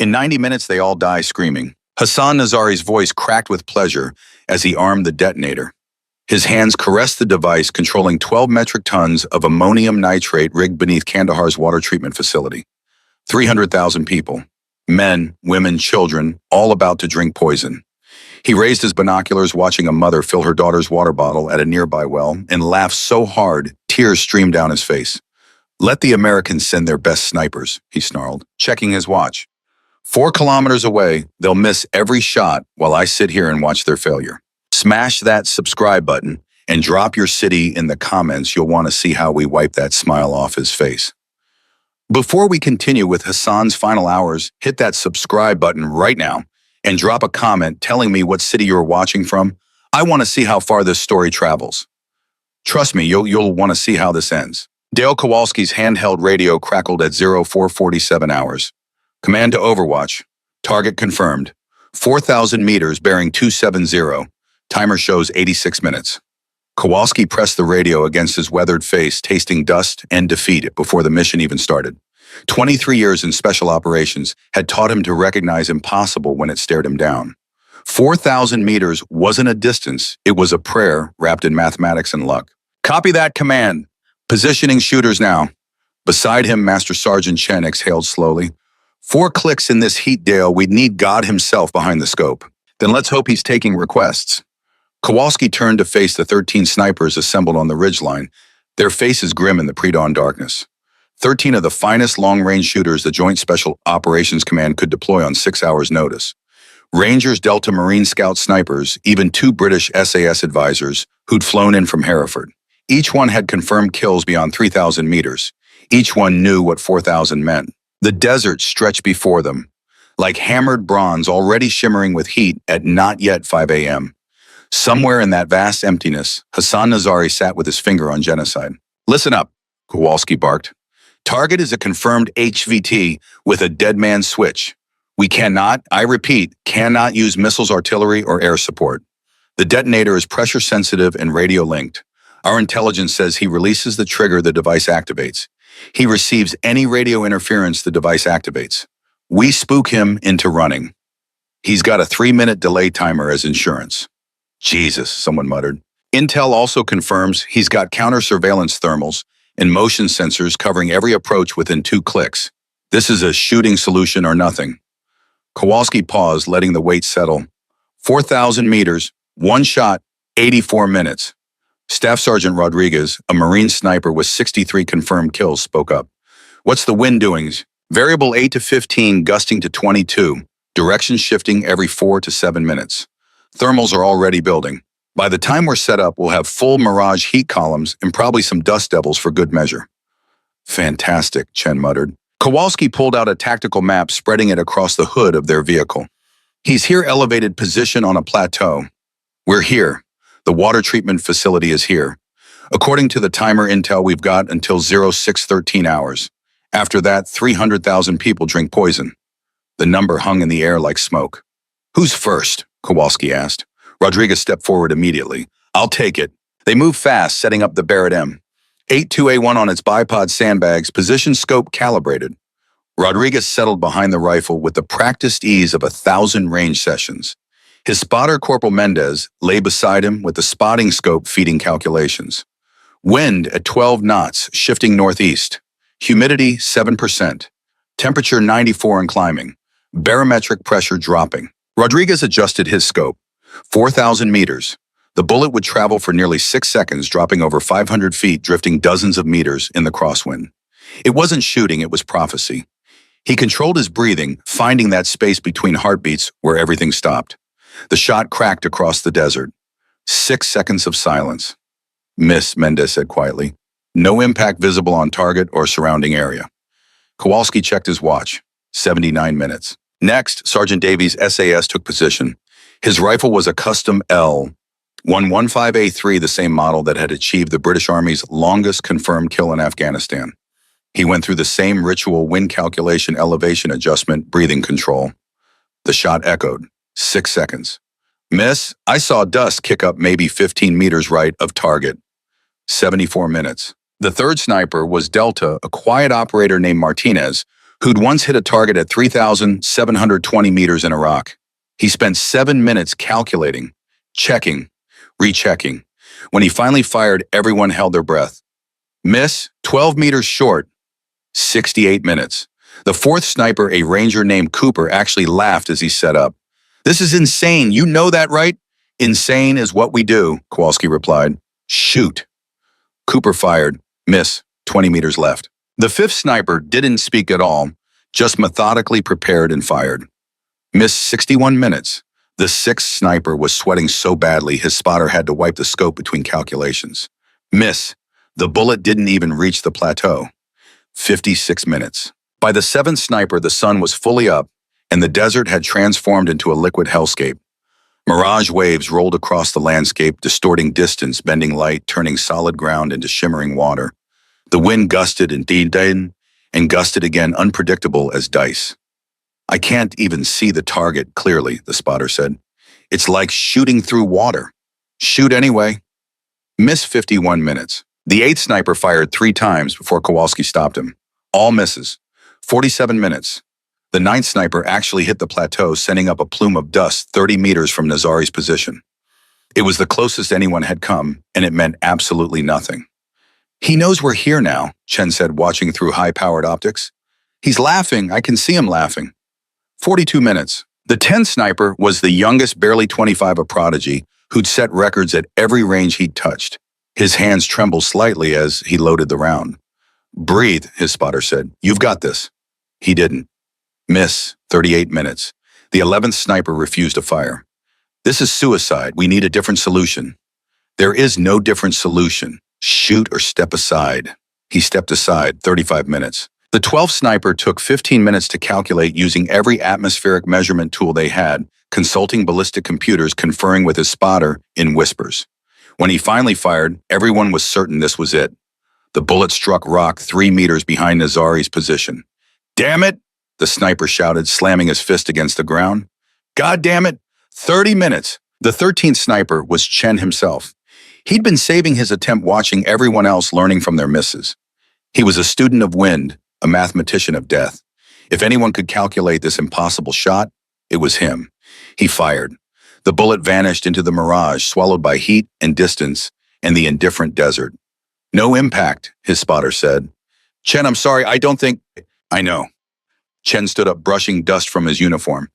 In 90 minutes, they all die screaming. Hassan Nazari's voice cracked with pleasure as he armed the detonator. His hands caressed the device controlling 12 metric tons of ammonium nitrate rigged beneath Kandahar's water treatment facility. 300,000 people, men, women, children, all about to drink poison. He raised his binoculars watching a mother fill her daughter's water bottle at a nearby well and laughed so hard, tears streamed down his face. "Let the Americans send their best snipers," he snarled, checking his watch. 4 kilometers away, they'll miss every shot while I sit here and watch their failure. Smash that subscribe button and drop your city in the comments. You'll want to see how we wipe that smile off his face. Before we continue with Hassan's final hours, hit that subscribe button right now and drop a comment telling me what city you're watching from. I want to see how far this story travels. Trust me, you'll want to see how this ends. Dale Kowalski's handheld radio crackled at 0447 hours. Command to Overwatch. Target confirmed. 4,000 meters bearing 270. Timer shows 86 minutes. Kowalski pressed the radio against his weathered face, tasting dust and defeat before the mission even started. 23 years in special operations had taught him to recognize impossible when it stared him down. 4,000 meters wasn't a distance, it was a prayer wrapped in mathematics and luck. Copy that command. Positioning shooters now. Beside him, Master Sergeant Chen exhaled slowly. 4 clicks in this heat, Dale. We'd need God himself behind the scope. Then let's hope he's taking requests. Kowalski turned to face the 13 snipers assembled on the ridgeline, their faces grim in the pre-dawn darkness. 13 of the finest long-range shooters the Joint Special Operations Command could deploy on 6 hours' notice. Rangers, Delta Marine Scout snipers, even 2 British SAS advisors who'd flown in from Hereford. Each one had confirmed kills beyond 3,000 meters. Each one knew what 4,000 meant. The desert stretched before them, like hammered bronze already shimmering with heat at not yet 5 a.m. Somewhere in that vast emptiness, Hassan Nazari sat with his finger on genocide. "Listen up," Kowalski barked. "Target is a confirmed HVT with a dead man switch. We cannot, I repeat, cannot use missiles, artillery, or air support. The detonator is pressure sensitive and radio linked. Our intelligence says he releases the trigger the device activates. He receives any radio interference the device activates. We spook him into running. He's got a 3-minute delay timer as insurance." "Jesus," someone muttered. Intel also confirms he's got counter-surveillance thermals and motion sensors covering every approach within 2 clicks. This is a shooting solution or nothing. Kowalski paused, letting the weight settle. 4,000 meters, 1 shot, 84 minutes. Staff Sergeant Rodriguez, a Marine sniper with 63 confirmed kills, spoke up. "What's the wind doings? Variable 8 to 15, gusting to 22. Direction shifting every 4 to 7 minutes. Thermals are already building. By the time we're set up, we'll have full Mirage heat columns and probably some dust devils for good measure." "Fantastic," Chen muttered. Kowalski pulled out a tactical map, spreading it across the hood of their vehicle. "He's here, elevated position on a plateau. We're here. The water treatment facility is here. According to the timer intel, we've got until 0613 hours. After that, 300,000 people drink poison." The number hung in the air like smoke. "Who's first?" Kowalski asked. Rodriguez stepped forward immediately. "I'll take it." They moved fast, setting up the Barrett M. 82A1 on its bipod sandbags, position scope calibrated. Rodriguez settled behind the rifle with the practiced ease of 1,000 range sessions. His spotter, Corporal Mendez, lay beside him with the spotting scope feeding calculations. Wind at 12 knots, shifting northeast. Humidity 7%. Temperature 94 and climbing. Barometric pressure dropping. Rodriguez adjusted his scope. 4,000 meters. The bullet would travel for nearly 6 seconds, dropping over 500 feet, drifting dozens of meters in the crosswind. It wasn't shooting, it was prophecy. He controlled his breathing, finding that space between heartbeats where everything stopped. The shot cracked across the desert. 6 seconds of silence. "Miss," Mendez said quietly. "No impact visible on target or surrounding area." Kowalski checked his watch. 79 minutes. Next, Sergeant Davies' SAS took position. His rifle was a custom L-115A3, the same model that had achieved the British Army's longest confirmed kill in Afghanistan. He went through the same ritual wind calculation, elevation adjustment, breathing control. The shot echoed. 6 seconds. "Miss, I saw dust kick up maybe 15 meters right of target." 74 minutes. The third sniper was Delta, a quiet operator named Martinez, who'd once hit a target at 3,720 meters in Iraq. He spent 7 minutes calculating, checking, rechecking. When he finally fired, everyone held their breath. Miss, 12 meters short, 68 minutes. The fourth sniper, a ranger named Cooper, actually laughed as he set up. "This is insane, you know that, right?" "Insane is what we do," Kowalski replied. "Shoot." Cooper fired. Miss, 20 meters left. The fifth sniper didn't speak at all, just methodically prepared and fired. Miss, 61 minutes. The sixth sniper was sweating so badly his spotter had to wipe the scope between calculations. Miss, the bullet didn't even reach the plateau. 56 minutes. By the seventh sniper, the sun was fully up, and the desert had transformed into a liquid hellscape. Mirage waves rolled across the landscape, distorting distance, bending light, turning solid ground into shimmering water. The wind gusted and deepened, and gusted again, unpredictable as dice. "I can't even see the target clearly," the spotter said. "It's like shooting through water." "Shoot anyway." Miss, 51 minutes. The eighth sniper fired 3 times before Kowalski stopped him. All misses. 47 minutes. The ninth sniper actually hit the plateau, sending up a plume of dust 30 meters from Nazari's position. It was the closest anyone had come, and it meant absolutely nothing. "He knows we're here now," Chen said, watching through high-powered optics. "He's laughing. I can see him laughing." 42 minutes. The 10th sniper was the youngest, barely 25, a prodigy, who'd set records at every range he'd touched. His hands trembled slightly as he loaded the round. "Breathe," his spotter said. "You've got this." He didn't. Miss, 38 minutes. The 11th sniper refused to fire. "This is suicide. We need a different solution." "There is no different solution. Shoot or step aside." He stepped aside, 35 minutes. The 12th sniper took 15 minutes to calculate using every atmospheric measurement tool they had, consulting ballistic computers, conferring with his spotter in whispers. When he finally fired, everyone was certain this was it. The bullet struck rock 3 meters behind Nazari's position. "Damn it!" the sniper shouted, slamming his fist against the ground. "God damn it! 30 minutes! The 13th sniper was Chen himself. He'd been saving his attempt, watching everyone else, learning from their misses. He was a student of wind, a mathematician of death. If anyone could calculate this impossible shot, it was him. He fired. The bullet vanished into the mirage, swallowed by heat and distance and the indifferent desert. "No impact," his spotter said. "Chen, I'm sorry, I don't think—" "I know." Chen stood up, brushing dust from his uniform.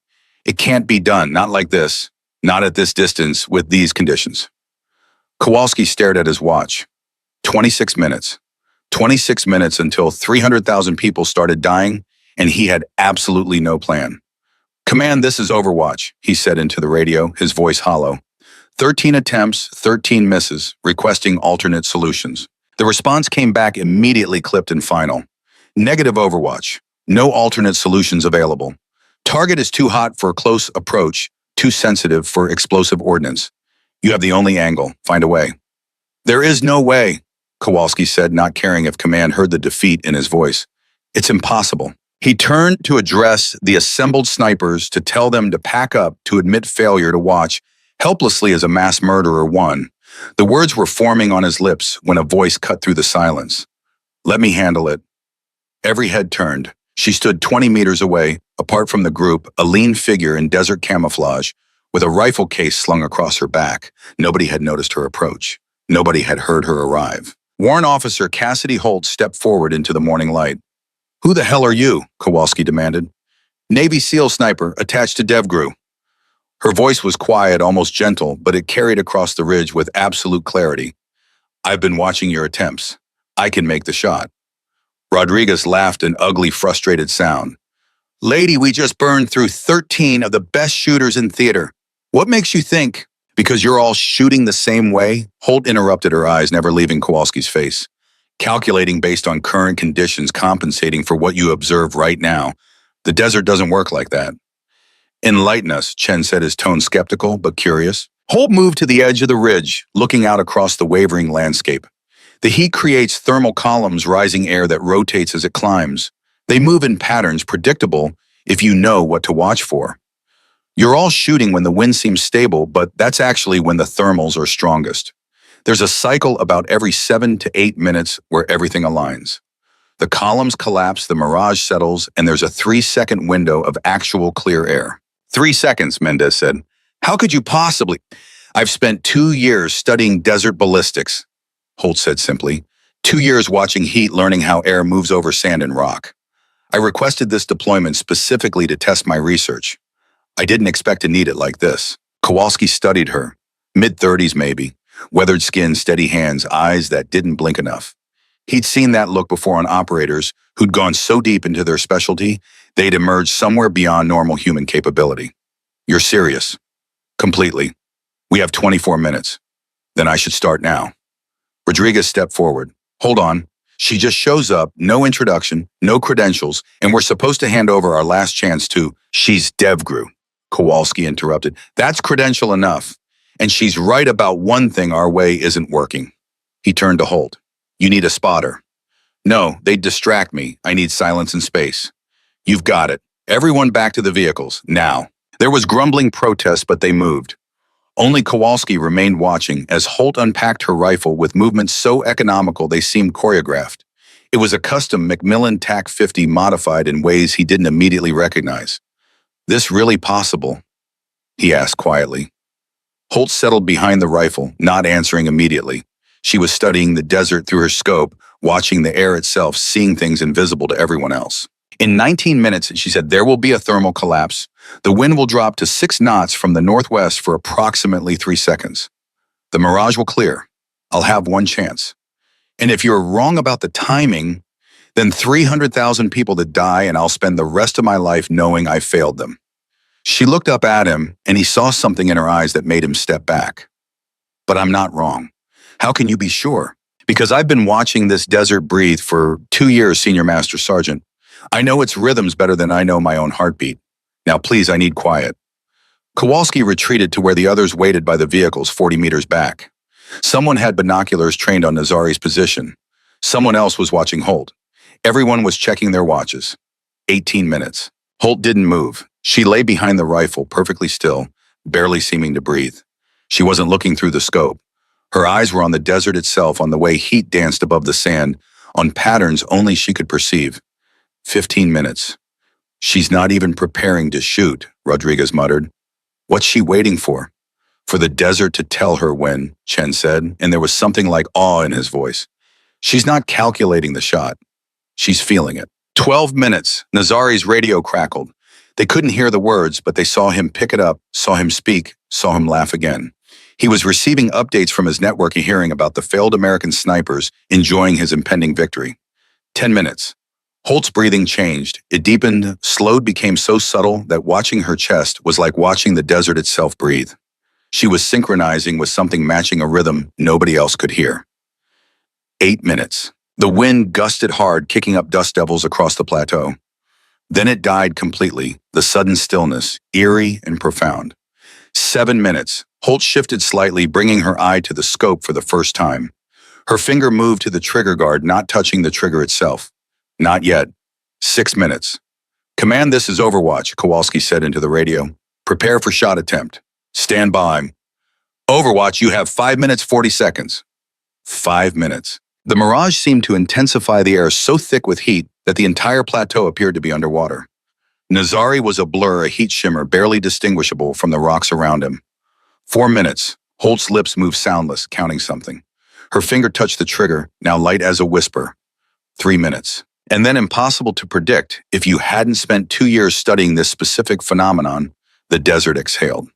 "It can't be done, not like this, not at this distance, with these conditions." Kowalski stared at his watch. 26 minutes. 26 minutes until 300,000 people started dying, and he had absolutely no plan. "Command, this is Overwatch," he said into the radio, his voice hollow. 13 attempts, 13 misses, requesting alternate solutions. The response came back immediately, clipped and final. "Negative Overwatch. No alternate solutions available. Target is too hot for a close approach, too sensitive for explosive ordnance. You have the only angle. Find a way." "There is no way," Kowalski said, not caring if command heard the defeat in his voice. "It's impossible." He turned to address the assembled snipers, to tell them to pack up, to admit failure, to watch helplessly as a mass murderer won. The words were forming on his lips when a voice cut through the silence. "Let me handle it." Every head turned. She stood 20 meters away, apart from the group, a lean figure in desert camouflage, with a rifle case slung across her back. Nobody had noticed her approach. Nobody had heard her arrive. Warrant Officer Cassidy Holt stepped forward into the morning light. "Who the hell are you?" Kowalski demanded. "Navy SEAL sniper attached to DevGru." Her voice was quiet, almost gentle, but it carried across the ridge with absolute clarity. "I've been watching your attempts. I can make the shot." Rodriguez laughed, an ugly, frustrated sound. "Lady, we just burned through 13 of the best shooters in theater. What makes you think—" "Because you're all shooting the same way?" Holt interrupted, her eyes never leaving Kowalski's face. "Calculating based on current conditions, compensating for what you observe right now. The desert doesn't work like that." "Enlighten us," Chen said, his tone skeptical but curious. Holt moved to the edge of the ridge, looking out across the wavering landscape. The heat creates thermal columns, rising air that rotates as it climbs. They move in patterns, predictable if you know what to watch for. You're all shooting when the wind seems stable, but that's actually when the thermals are strongest. There's a cycle about every 7 to 8 minutes where everything aligns. The columns collapse, the mirage settles, and there's a 3-second window of actual clear air. 3 seconds, Mendez said. How could you possibly? I've spent 2 years studying desert ballistics, Holt said simply. 2 years watching heat, learning how air moves over sand and rock. I requested this deployment specifically to test my research. I didn't expect to need it like this. Kowalski studied her. Mid-30s maybe. Weathered skin, steady hands, eyes that didn't blink enough. He'd seen that look before on operators who'd gone so deep into their specialty, they'd emerged somewhere beyond normal human capability. You're serious. Completely. We have 24 minutes. Then I should start now. Rodriguez stepped forward. Hold on. She just shows up, no introduction, no credentials, and we're supposed to hand over our last chance to, she's DevGru. Kowalski interrupted. That's credential enough. And she's right about one thing, our way isn't working. He turned to Holt. You need a spotter. No, they'd distract me. I need silence and space. You've got it. Everyone back to the vehicles, now. There was grumbling protest, but they moved. Only Kowalski remained watching as Holt unpacked her rifle with movements so economical they seemed choreographed. It was a custom Macmillan TAC-50 modified in ways he didn't immediately recognize. This really possible? He asked quietly. Holt settled behind the rifle, not answering immediately. She was studying the desert through her scope, watching the air itself, seeing things invisible to everyone else. In 19 minutes, she said, there will be a thermal collapse. The wind will drop to 6 knots from the northwest for approximately 3 seconds. The mirage will clear. I'll have one chance. And if you're wrong about the timing, then 300,000 people to die, and I'll spend the rest of my life knowing I failed them. She looked up at him, and he saw something in her eyes that made him step back. But I'm not wrong. How can you be sure? Because I've been watching this desert breathe for 2 years, Senior Master Sergeant. I know its rhythms better than I know my own heartbeat. Now please, I need quiet. Kowalski retreated to where the others waited by the vehicles 40 meters back. Someone had binoculars trained on Nazari's position. Someone else was watching Holt. Everyone was checking their watches. 18 minutes. Holt didn't move. She lay behind the rifle, perfectly still, barely seeming to breathe. She wasn't looking through the scope. Her eyes were on the desert itself, on the way heat danced above the sand, on patterns only she could perceive. 15 minutes. She's not even preparing to shoot, Rodriguez muttered. What's she waiting for? For the desert to tell her when, Chen said, and there was something like awe in his voice. She's not calculating the shot. She's feeling it. 12 minutes. Nazari's radio crackled. They couldn't hear the words, but they saw him pick it up, saw him speak, saw him laugh again. He was receiving updates from his network and hearing about the failed American snipers enjoying his impending victory. 10 minutes. Holt's breathing changed. It deepened, slowed, became so subtle that watching her chest was like watching the desert itself breathe. She was synchronizing with something matching a rhythm nobody else could hear. 8 minutes. The wind gusted hard, kicking up dust devils across the plateau. Then it died completely, the sudden stillness, eerie and profound. 7 minutes. Holt shifted slightly, bringing her eye to the scope for the first time. Her finger moved to the trigger guard, not touching the trigger itself. Not yet. 6 minutes. Command, this is Overwatch, Kowalski said into the radio. Prepare for shot attempt. Stand by. Overwatch, you have 5 minutes, 40 seconds. 5 minutes. The mirage seemed to intensify, the air so thick with heat that the entire plateau appeared to be underwater. Nazari was a blur, a heat shimmer barely distinguishable from the rocks around him. 4 minutes. Holt's lips moved soundless, counting something. Her finger touched the trigger, now light as a whisper. 3 minutes. And then, impossible to predict, if you hadn't spent 2 years studying this specific phenomenon, the desert exhaled.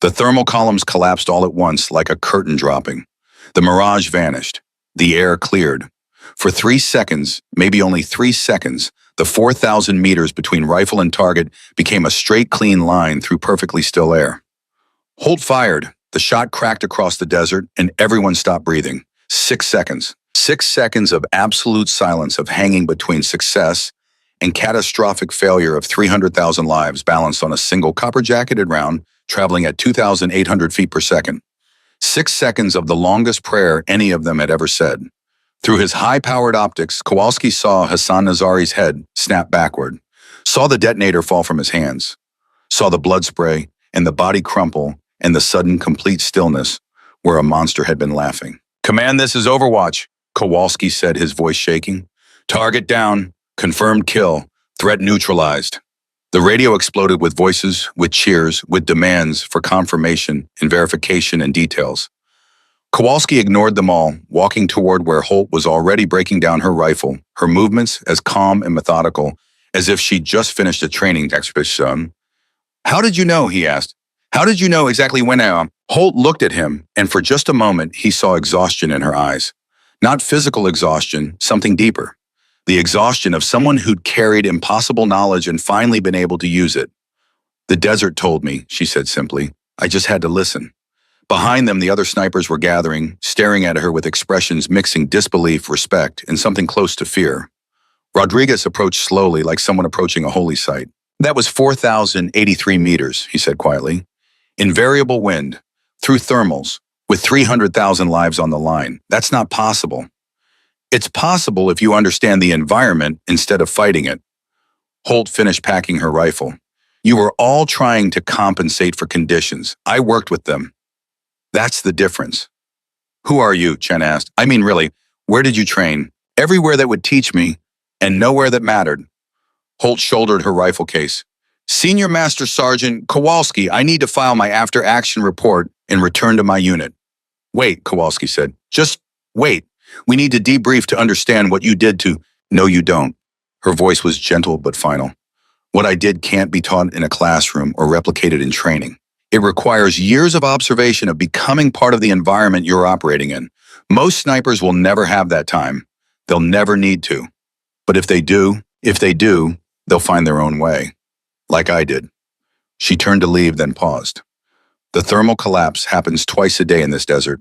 The thermal columns collapsed all at once, like a curtain dropping. The mirage vanished. The air cleared. For 3 seconds, maybe only 3 seconds, the 4,000 meters between rifle and target became a straight, clean line through perfectly still air. Holt fired. The shot cracked across the desert, and everyone stopped breathing. 6 seconds. 6 seconds of absolute silence, of hanging between success and catastrophic failure of 300,000 lives balanced on a single copper-jacketed round traveling at 2,800 feet per second. 6 seconds of the longest prayer any of them had ever said. Through his high-powered optics, Kowalski saw Hassan Nazari's head snap backward, saw the detonator fall from his hands, saw the blood spray and the body crumple and the sudden complete stillness where a monster had been laughing. Command, this is Overwatch, Kowalski said, his voice shaking. Target down. Confirmed kill. Threat neutralized. The radio exploded with voices, with cheers, with demands for confirmation and verification and details. Kowalski ignored them all, walking toward where Holt was already breaking down her rifle, her movements as calm and methodical as if she'd just finished a training expedition. How did you know? He asked. How did you know exactly when? Holt looked at him, and for just a moment, he saw exhaustion in her eyes. Not physical exhaustion, something deeper. The exhaustion of someone who'd carried impossible knowledge and finally been able to use it. The desert told me, she said simply. I just had to listen. Behind them, the other snipers were gathering, staring at her with expressions mixing disbelief, respect, and something close to fear. Rodriguez approached slowly, like someone approaching a holy site. That was 4,083 meters, he said quietly. In variable wind, through thermals, with 300,000 lives on the line. That's not possible. It's possible if you understand the environment instead of fighting it. Holt finished packing her rifle. You were all trying to compensate for conditions. I worked with them. That's the difference. Who are you? Chen asked. I mean, really, where did you train? Everywhere that would teach me, and nowhere that mattered. Holt shouldered her rifle case. Senior Master Sergeant Kowalski, I need to file my after-action report and return to my unit. Wait, Kowalski said. Just wait. We need to debrief to understand what you did to... No, you don't. Her voice was gentle but final. What I did can't be taught in a classroom or replicated in training. It requires years of observation of becoming part of the environment you're operating in. Most snipers will never have that time. They'll never need to. But if they do, they'll find their own way. Like I did. She turned to leave, then paused. The thermal collapse happens twice a day in this desert.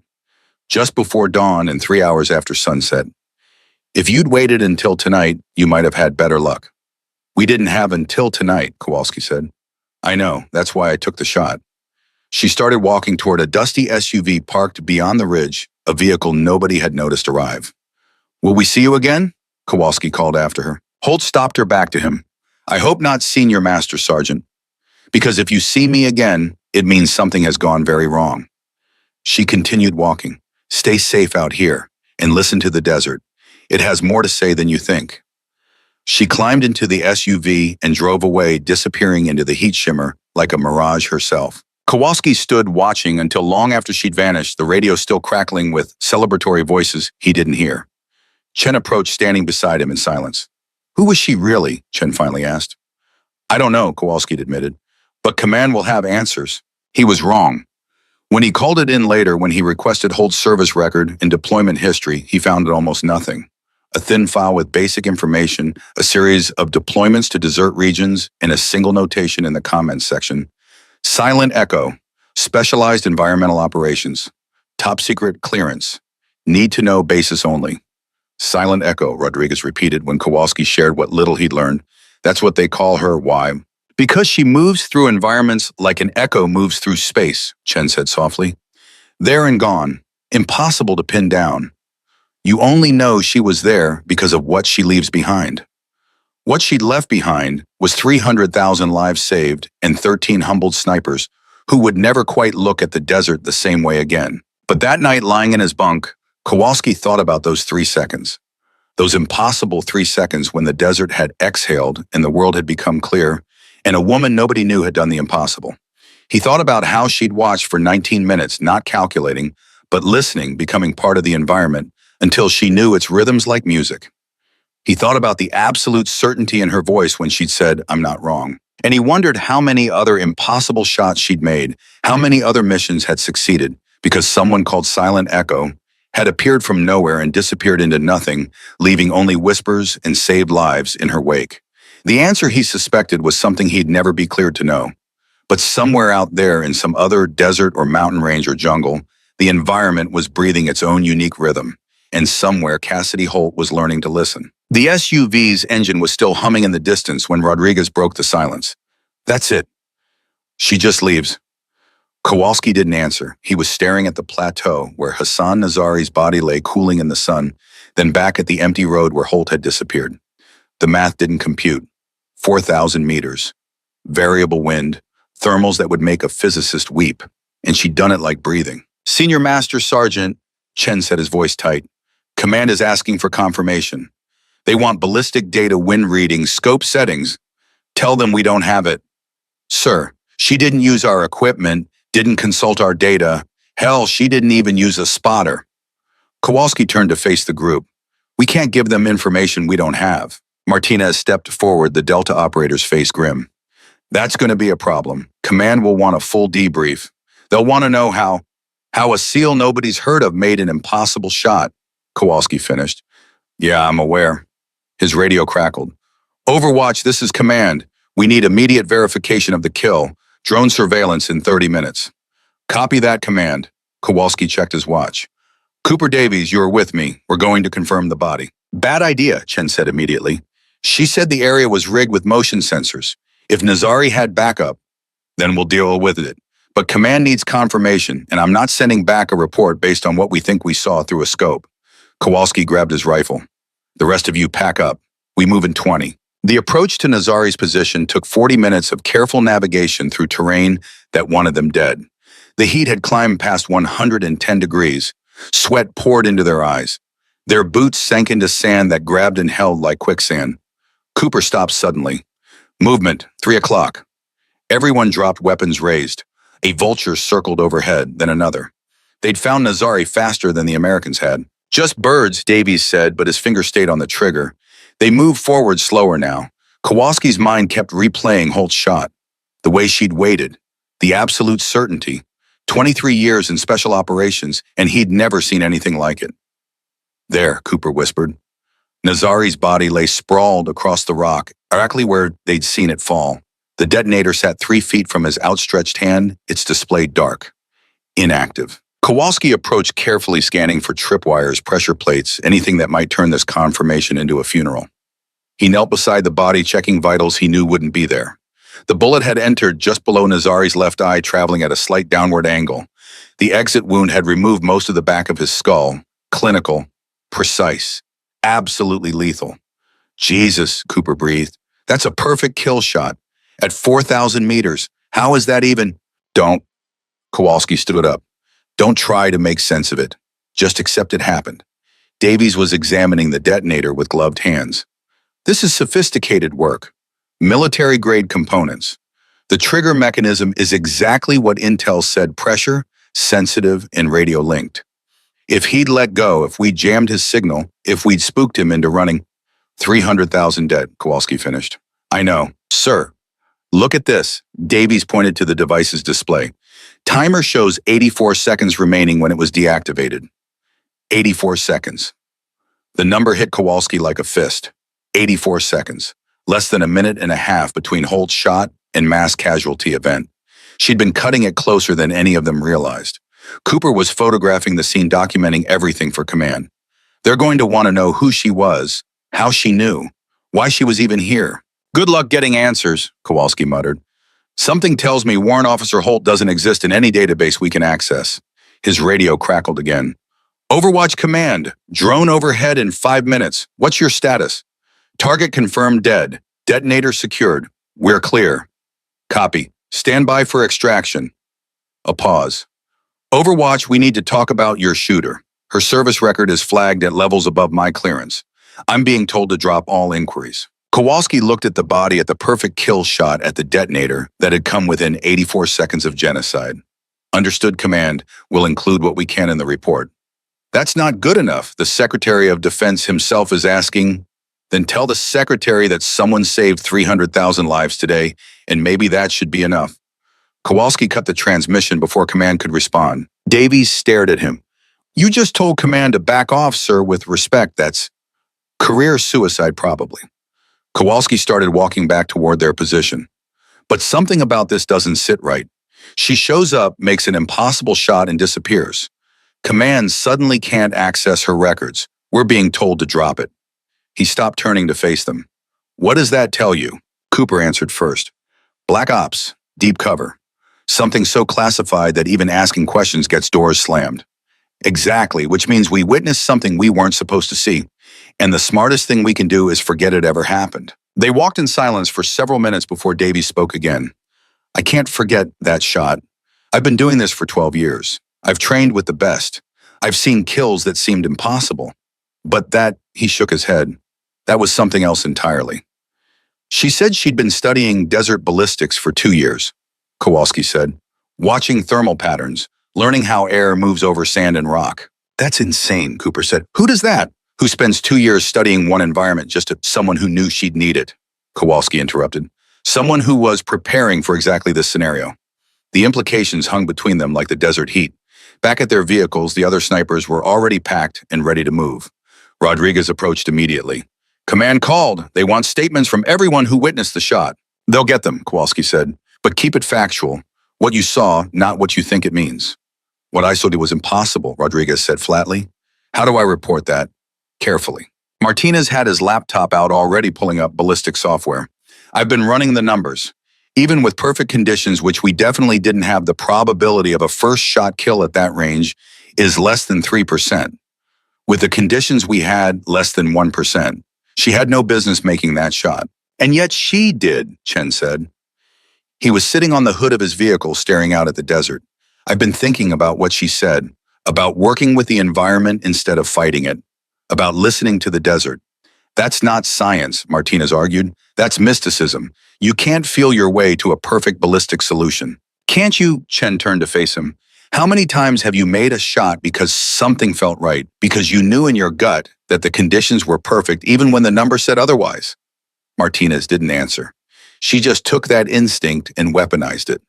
Just before dawn and 3 hours after sunset. If you'd waited until tonight, you might have had better luck. We didn't have until tonight, Kowalski said. I know, that's why I took the shot. She started walking toward a dusty SUV parked beyond the ridge, a vehicle nobody had noticed arrive. Will we see you again? Kowalski called after her. Holt stopped her back to him. I hope not, Senior Master Sergeant. Because if you see me again, it means something has gone very wrong. She continued walking. Stay safe out here and listen to the desert. It has more to say than you think. She climbed into the SUV and drove away, disappearing into the heat shimmer like a mirage herself. Kowalski stood watching until long after she'd vanished, the radio still crackling with celebratory voices he didn't hear. Chen approached, standing beside him in silence. Who was she really? Chen finally asked. I don't know, Kowalski admitted, but command will have answers. He was wrong. When he called it in later, when he requested Holt's service record and deployment history, he found almost nothing. A thin file with basic information, a series of deployments to desert regions, and a single notation in the comments section. Silent Echo, specialized environmental operations, top secret clearance, need to know basis only. Silent Echo, Rodriguez repeated when Kowalski shared what little he'd learned. That's what they call her. Why? Because she moves through environments like an echo moves through space, Chen said softly. There and gone, impossible to pin down. You only know she was there because of what she leaves behind. What she'd left behind was 300,000 lives saved and 13 humbled snipers who would never quite look at the desert the same way again. But that night, lying in his bunk, Kowalski thought about those 3 seconds. Those impossible 3 seconds when the desert had exhaled and the world had become clear, and a woman nobody knew had done the impossible. He thought about how she'd watched for 19 minutes, not calculating, but listening, becoming part of the environment, until she knew its rhythms like music. He thought about the absolute certainty in her voice when she'd said, I'm not wrong. And he wondered how many other impossible shots she'd made, how many other missions had succeeded, because someone called Silent Echo had appeared from nowhere and disappeared into nothing, leaving only whispers and saved lives in her wake. The answer he suspected was something he'd never be cleared to know. But somewhere out there in some other desert or mountain range or jungle, the environment was breathing its own unique rhythm. And somewhere Cassidy Holt was learning to listen. The SUV's engine was still humming in the distance when Rodriguez broke the silence. That's it. She just leaves. Kowalski didn't answer. He was staring at the plateau where Hassan Nazari's body lay cooling in the sun, then back at the empty road where Holt had disappeared. The math didn't compute. 4,000 meters. Variable wind. Thermals that would make a physicist weep. And she'd done it like breathing. Senior Master Sergeant, Chen said, his voice tight. Command is asking for confirmation. They want ballistic data, wind readings, scope settings. Tell them we don't have it. Sir, she didn't use our equipment, didn't consult our data. Hell, she didn't even use a spotter. Kowalski turned to face the group. We can't give them information we don't have. Martinez stepped forward, the Delta operator's face grim. That's going to be a problem. Command will want a full debrief. They'll want to know how a SEAL nobody's heard of made an impossible shot. Kowalski finished. Yeah, I'm aware. His radio crackled. Overwatch, this is Command. We need immediate verification of the kill. Drone surveillance in 30 minutes. Copy that, Command. Kowalski checked his watch. Cooper Davies, you're with me. We're going to confirm the body. Bad idea, Chen said immediately. She said the area was rigged with motion sensors. If Nazari had backup, then we'll deal with it. But Command needs confirmation, and I'm not sending back a report based on what we think we saw through a scope. Kowalski grabbed his rifle. The rest of you pack up. We move in 20. The approach to Nazari's position took 40 minutes of careful navigation through terrain that wanted them dead. The heat had climbed past 110 degrees. Sweat poured into their eyes. Their boots sank into sand that grabbed and held like quicksand. Cooper stopped suddenly. Movement, 3 o'clock. Everyone dropped, weapons raised. A vulture circled overhead, then another. They'd found Nazari faster than the Americans had. Just birds, Davies said, but his finger stayed on the trigger. They moved forward slower now. Kowalski's mind kept replaying Holt's shot. The way she'd waited. The absolute certainty. 23 years in special operations, and he'd never seen anything like it. There, Cooper whispered. Nazari's body lay sprawled across the rock, exactly where they'd seen it fall. The detonator sat 3 feet from his outstretched hand, its display dark. Inactive. Kowalski approached, carefully scanning for tripwires, pressure plates, anything that might turn this confirmation into a funeral. He knelt beside the body, checking vitals he knew wouldn't be there. The bullet had entered just below Nazari's left eye, traveling at a slight downward angle. The exit wound had removed most of the back of his skull. Clinical. Precise. Absolutely lethal. Jesus, Cooper breathed. That's a perfect kill shot. At 4,000 meters. How is that even? Don't. Kowalski stood up. Don't try to make sense of it. Just accept it happened. Davies was examining the detonator with gloved hands. This is sophisticated work. Military-grade components. The trigger mechanism is exactly what Intel said: pressure, sensitive, and radio-linked. If he'd let go, if we jammed his signal, if we'd spooked him into running, 300,000 dead, Kowalski finished. I know. Sir, look at this. Davies pointed to the device's display. Timer shows 84 seconds remaining when it was deactivated. 84 seconds. The number hit Kowalski like a fist. 84 seconds. Less than a minute and a half between Holt's shot and mass casualty event. She'd been cutting it closer than any of them realized. Cooper was photographing the scene, documenting everything for Command. They're going to want to know who she was, how she knew, why she was even here. Good luck getting answers, Kowalski muttered. Something tells me Warrant Officer Holt doesn't exist in any database we can access. His radio crackled again. Overwatch Command, drone overhead in 5 minutes. What's your status? Target confirmed dead. Detonator secured. We're clear. Copy. Stand by for extraction. A pause. Overwatch, we need to talk about your shooter. Her service record is flagged at levels above my clearance. I'm being told to drop all inquiries. Kowalski looked at the body, at the perfect kill shot at the detonator that had come within 84 seconds of genocide. Understood, Command. We'll include what we can in the report. That's not good enough. The Secretary of Defense himself is asking. Then tell the Secretary that someone saved 300,000 lives today, and maybe that should be enough. Kowalski cut the transmission before Command could respond. Davies stared at him. You just told Command to back off, sir, with respect. That's career suicide, probably. Kowalski started walking back toward their position. But something about this doesn't sit right. She shows up, makes an impossible shot, and disappears. Command suddenly can't access her records. We're being told to drop it. He stopped, turning to face them. What does that tell you? Cooper answered first. Black Ops, deep cover. Something so classified that even asking questions gets doors slammed. Exactly, which means we witnessed something we weren't supposed to see. And the smartest thing we can do is forget it ever happened. They walked in silence for several minutes before Davies spoke again. I can't forget that shot. I've been doing this for 12 years. I've trained with the best. I've seen kills that seemed impossible. But that, he shook his head, That was something else entirely. She said she'd been studying desert ballistics for 2 years, Kowalski said, watching thermal patterns, learning how air moves over sand and rock. That's insane, Cooper said. Who does that? Who spends 2 years studying one environment just to someone who knew she'd need it? Kowalski interrupted. Someone who was preparing for exactly this scenario. The implications hung between them like the desert heat. Back at their vehicles, the other snipers were already packed and ready to move. Rodriguez approached immediately. Command called. They want statements from everyone who witnessed the shot. They'll get them, Kowalski said. But keep it factual. What you saw, not what you think it means. What I saw was impossible, Rodriguez said flatly. How do I report that? Carefully. Martinez had his laptop out already pulling up ballistic software. I've been running the numbers. Even with perfect conditions, which we definitely didn't have, the probability of a first shot kill at that range is less than 3%. With the conditions we had, less than 1%. She had no business making that shot. And yet she did, Chen said. He was sitting on the hood of his vehicle staring out at the desert. I've been thinking about what she said, about working with the environment instead of fighting it, about listening to the desert. That's not science, Martinez argued. That's mysticism. You can't feel your way to a perfect ballistic solution. Can't you? Chen turned to face him. How many times have you made a shot because something felt right, because you knew in your gut that the conditions were perfect even when the number said otherwise? Martinez didn't answer. She just took that instinct and weaponized it.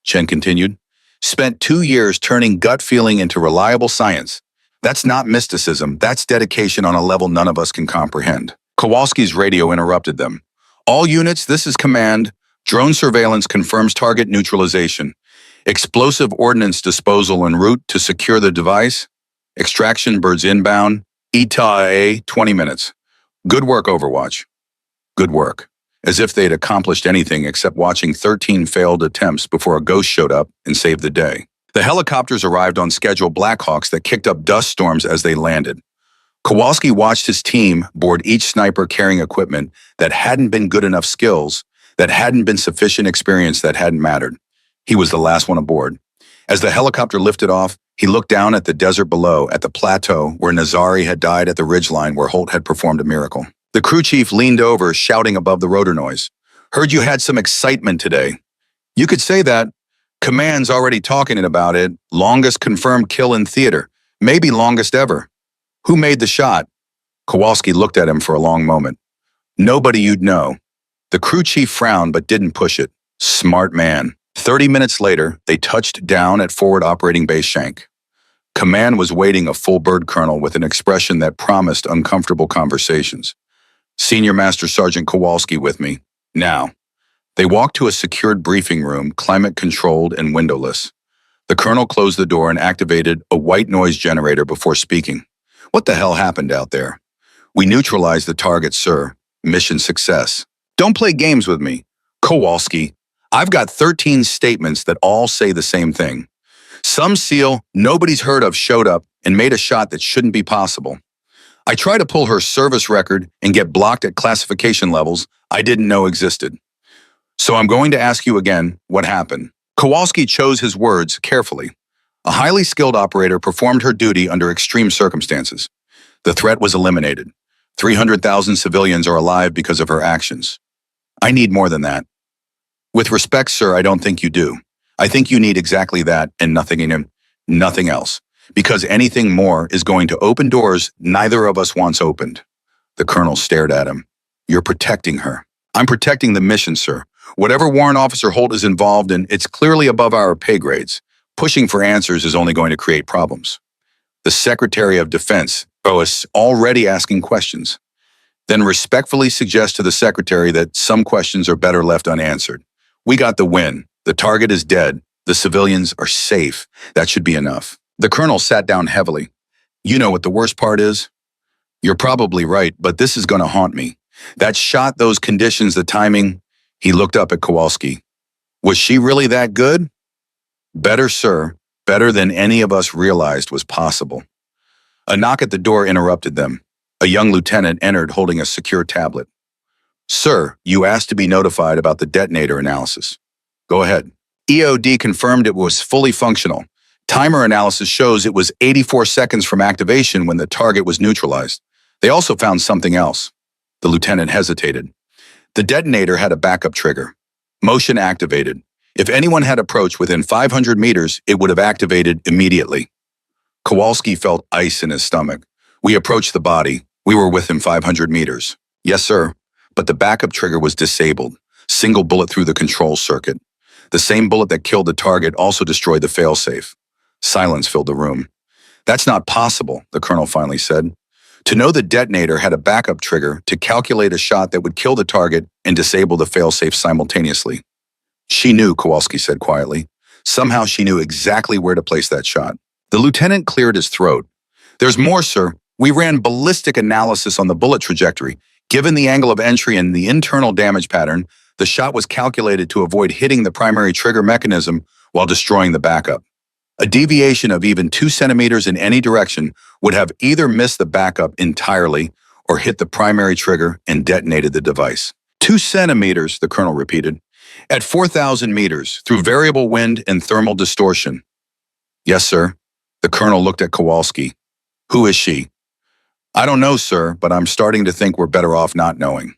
Chen continued. Spent 2 years turning gut feeling into reliable science. That's not mysticism, that's dedication on a level none of us can comprehend. Kowalski's radio interrupted them. All units, this is command. Drone surveillance confirms target neutralization. Explosive ordnance disposal en route to secure the device. Extraction birds inbound. ETA 20 minutes. Good work, Overwatch. Good work. As if they'd accomplished anything except watching 13 failed attempts before a ghost showed up and saved the day. The helicopters arrived on schedule Blackhawks that kicked up dust storms as they landed. Kowalski watched his team board each sniper carrying equipment that hadn't been good enough skills, that hadn't been sufficient experience, that hadn't mattered. He was the last one aboard. As the helicopter lifted off, he looked down at the desert below, at the plateau where Nazari had died, at the ridgeline where Holt had performed a miracle. The crew chief leaned over, shouting above the rotor noise. Heard you had some excitement today. You could say that. Command's already talking about it. Longest confirmed kill in theater. Maybe longest ever. Who made the shot? Kowalski looked at him for a long moment. Nobody you'd know. The crew chief frowned but didn't push it. Smart man. 30 minutes later, they touched down at Forward Operating Base Shank. Command was waiting, a full bird colonel with an expression that promised uncomfortable conversations. Senior Master Sergeant Kowalski with me. Now. They walked to a secured briefing room, climate-controlled and windowless. The colonel closed the door and activated a white noise generator before speaking. What the hell happened out there? We neutralized the target, sir. Mission success. Don't play games with me. Kowalski, I've got 13 statements that all say the same thing. Some SEAL nobody's heard of showed up and made a shot that shouldn't be possible. I tried to pull her service record and get blocked at classification levels I didn't know existed. So I'm going to ask you again, what happened? Kowalski chose his words carefully. A highly skilled operator performed her duty under extreme circumstances. The threat was eliminated. 300,000 civilians are alive because of her actions. I need more than that. With respect, sir, I don't think you do. I think you need exactly that and nothing else. Because anything more is going to open doors neither of us wants opened. The colonel stared at him. You're protecting her. I'm protecting the mission, sir. Whatever Warrant Officer Holt is involved in, it's clearly above our pay grades. Pushing for answers is only going to create problems. The Secretary of Defense is already asking questions. Then respectfully suggest to the Secretary that some questions are better left unanswered. We got the win. The target is dead. The civilians are safe. That should be enough. The colonel sat down heavily. You know what the worst part is? You're probably right, but this is going to haunt me. That shot, those conditions, the timing. He looked up at Kowalski. Was she really that good? Better, sir. Better than any of us realized was possible. A knock at the door interrupted them. A young lieutenant entered holding a secure tablet. Sir, you asked to be notified about the detonator analysis. Go ahead. EOD confirmed it was fully functional. Timer analysis shows it was 84 seconds from activation when the target was neutralized. They also found something else. The lieutenant hesitated. The detonator had a backup trigger. Motion activated. If anyone had approached within 500 meters, it would have activated immediately. Kowalski felt ice in his stomach. We approached the body. We were within 500 meters. Yes, sir. But the backup trigger was disabled. Single bullet through the control circuit. The same bullet that killed the target also destroyed the failsafe. Silence filled the room. That's not possible, the colonel finally said. To know the detonator had a backup trigger to calculate a shot that would kill the target and disable the failsafe simultaneously. She knew, Kowalski said quietly. Somehow she knew exactly where to place that shot. The lieutenant cleared his throat. There's more, sir. We ran ballistic analysis on the bullet trajectory. Given the angle of entry and the internal damage pattern, the shot was calculated to avoid hitting the primary trigger mechanism while destroying the backup. A deviation of even 2 centimeters in any direction would have either missed the backup entirely or hit the primary trigger and detonated the device. 2 centimeters, the colonel repeated. At 4,000 meters, through variable wind and thermal distortion. Yes, sir. The colonel looked at Kowalski. Who is she? I don't know, sir, but I'm starting to think we're better off not knowing.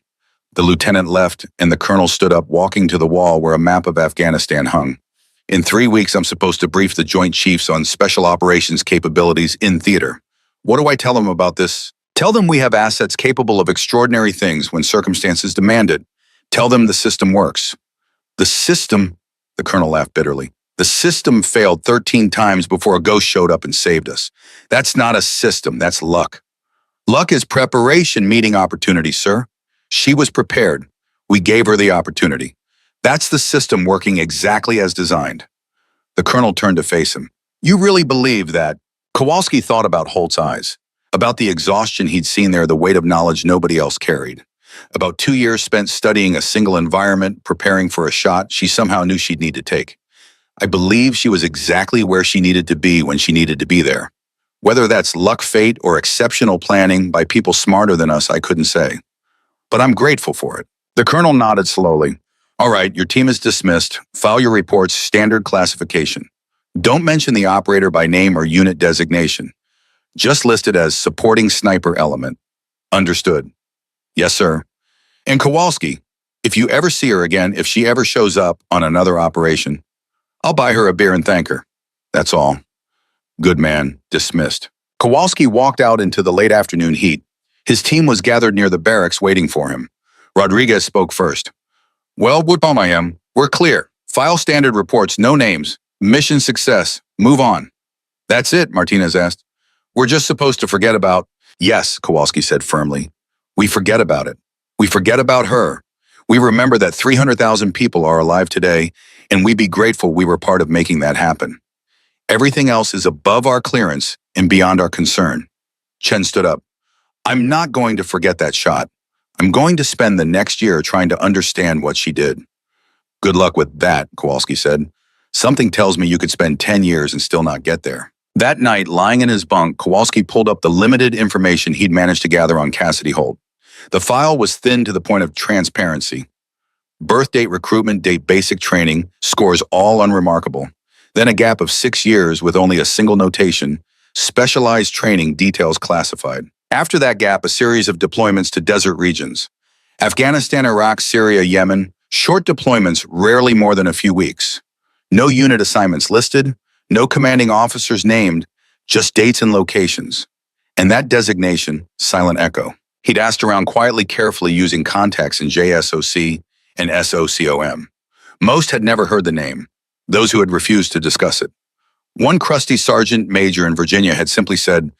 The lieutenant left, and the colonel stood up, walking to the wall where a map of Afghanistan hung. In 3 weeks, I'm supposed to brief the Joint Chiefs on special operations capabilities in theater. What do I tell them about this? Tell them we have assets capable of extraordinary things when circumstances demand it. Tell them the system works. The system, the colonel laughed bitterly. The system failed 13 times before a ghost showed up and saved us. That's not a system, that's luck. Luck is preparation meeting opportunity, sir. She was prepared. We gave her the opportunity. That's the system working exactly as designed. The colonel turned to face him. You really believe that? Kowalski thought about Holt's eyes, about the exhaustion he'd seen there, the weight of knowledge nobody else carried. About 2 years spent studying a single environment, preparing for a shot she somehow knew she'd need to take. I believe she was exactly where she needed to be when she needed to be there. Whether that's luck, fate, or exceptional planning by people smarter than us, I couldn't say. But I'm grateful for it. The colonel nodded slowly. All right, your team is dismissed. File your reports, standard classification. Don't mention the operator by name or unit designation. Just list it as supporting sniper element. Understood. Yes, sir. And Kowalski, if you ever see her again, if she ever shows up on another operation, I'll buy her a beer and thank her. That's all. Good man. Dismissed. Kowalski walked out into the late afternoon heat. His team was gathered near the barracks waiting for him. Rodriguez spoke first. Well, Woodbom, we're clear. File standard reports, no names. Mission success. Move on. That's it, Martinez asked. We're just supposed to forget about... Yes, Kowalski said firmly. We forget about it. We forget about her. We remember that 300,000 people are alive today, and we be grateful we were part of making that happen. Everything else is above our clearance and beyond our concern. Chen stood up. I'm not going to forget that shot. I'm going to spend the next year trying to understand what she did. Good luck with that, Kowalski said. Something tells me you could spend 10 years and still not get there. That night, lying in his bunk, Kowalski pulled up the limited information he'd managed to gather on Cassidy Holt. The file was thin to the point of transparency. Birth date, recruitment date, basic training, scores all unremarkable. Then a gap of 6 years with only a single notation, specialized training details classified. After that gap, a series of deployments to desert regions. Afghanistan, Iraq, Syria, Yemen, short deployments, rarely more than a few weeks. No unit assignments listed, no commanding officers named, just dates and locations. And that designation, Silent Echo. He'd asked around quietly, carefully, using contacts in JSOC and SOCOM. Most had never heard the name, those who had refused to discuss it. One crusty sergeant major in Virginia had simply said,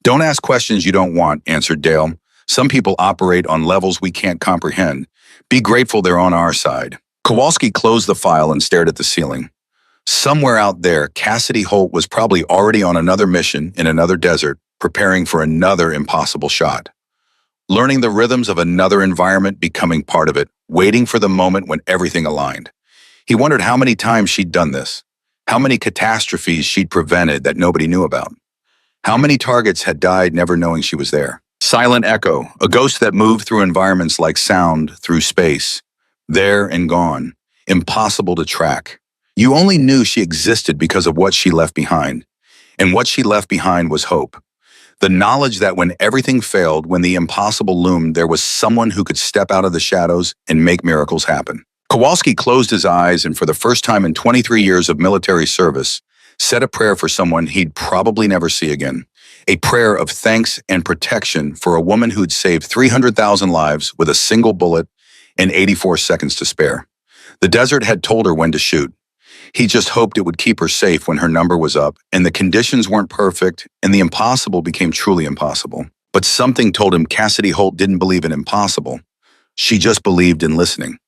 "Don't ask questions you don't want," answered Dale. "Some people operate on levels we can't comprehend. Be grateful they're on our side." Kowalski closed the file and stared at the ceiling. Somewhere out there, Cassidy Holt was probably already on another mission in another desert, preparing for another impossible shot. Learning the rhythms of another environment, becoming part of it, waiting for the moment when everything aligned. He wondered how many times she'd done this, how many catastrophes she'd prevented that nobody knew about. How many targets had died never knowing she was there. Silent Echo, a ghost that moved through environments like sound, through space. There and gone, impossible to track. You only knew she existed because of what she left behind. And what she left behind was hope. The knowledge that when everything failed, when the impossible loomed, there was someone who could step out of the shadows and make miracles happen. Kowalski closed his eyes and for the first time in 23 years of military service, said a prayer for someone he'd probably never see again. A prayer of thanks and protection for a woman who'd saved 300,000 lives with a single bullet and 84 seconds to spare. The desert had told her when to shoot. He just hoped it would keep her safe when her number was up and the conditions weren't perfect and the impossible became truly impossible. But something told him Cassidy Holt didn't believe in impossible. She just believed in listening.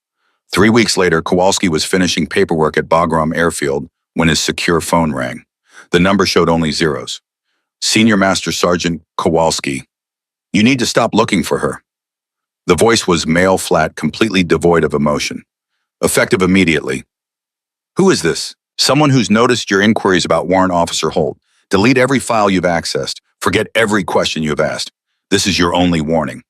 3 weeks later, Kowalski was finishing paperwork at Bagram Airfield when his secure phone rang. The number showed only zeros. Senior Master Sergeant Kowalski. You need to stop looking for her. The voice was male flat, completely devoid of emotion. Effective immediately. Who is this? Someone who's noticed your inquiries about Warrant Officer Holt. Delete every file you've accessed. Forget every question you've asked. This is your only warning.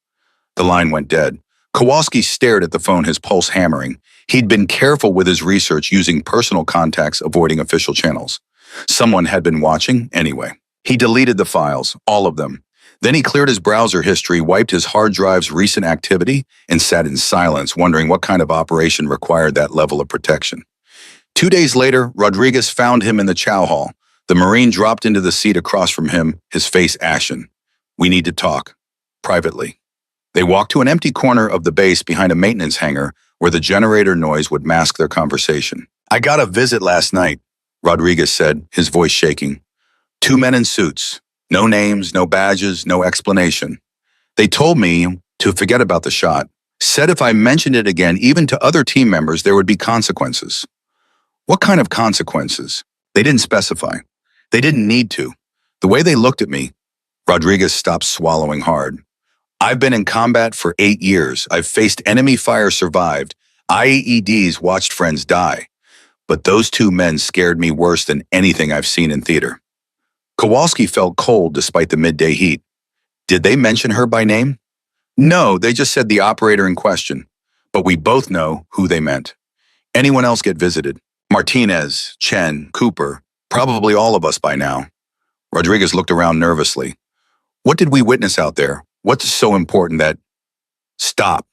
The line went dead. Kowalski stared at the phone, his pulse hammering. He'd been careful with his research, using personal contacts, avoiding official channels. Someone had been watching anyway. He deleted the files, all of them. Then he cleared his browser history, wiped his hard drive's recent activity, and sat in silence, wondering what kind of operation required that level of protection. 2 days later, Rodriguez found him in the chow hall. The Marine dropped into the seat across from him, his face ashen. We need to talk. Privately. They walked to an empty corner of the base behind a maintenance hangar where the generator noise would mask their conversation. I got a visit last night, Rodriguez said, his voice shaking. 2 men in suits. No names, no badges, no explanation. They told me to forget about the shot. Said if I mentioned it again, even to other team members, there would be consequences. What kind of consequences? They didn't specify. They didn't need to. The way they looked at me, Rodriguez stopped swallowing hard. I've been in combat for 8 years. I've faced enemy fire, survived. IEDs, watched friends die. But those 2 men scared me worse than anything I've seen in theater. Kowalski felt cold despite the midday heat. Did they mention her by name? No, they just said the operator in question. But we both know who they meant. Anyone else get visited? Martinez, Chen, Cooper, probably all of us by now. Rodriguez looked around nervously. What did we witness out there? What's so important that... Stop.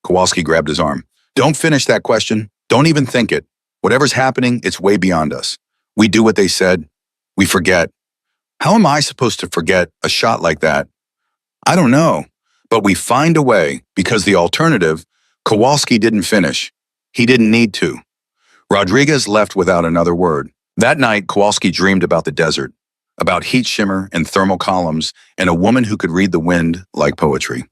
Kowalski grabbed his arm. Don't finish that question. Don't even think it. Whatever's happening, it's way beyond us. We do what they said. We forget. How am I supposed to forget a shot like that? I don't know. But we find a way, because the alternative, Kowalski didn't finish. He didn't need to. Rodriguez left without another word. That night, Kowalski dreamed about the desert, about heat shimmer and thermal columns, and a woman who could read the wind like poetry.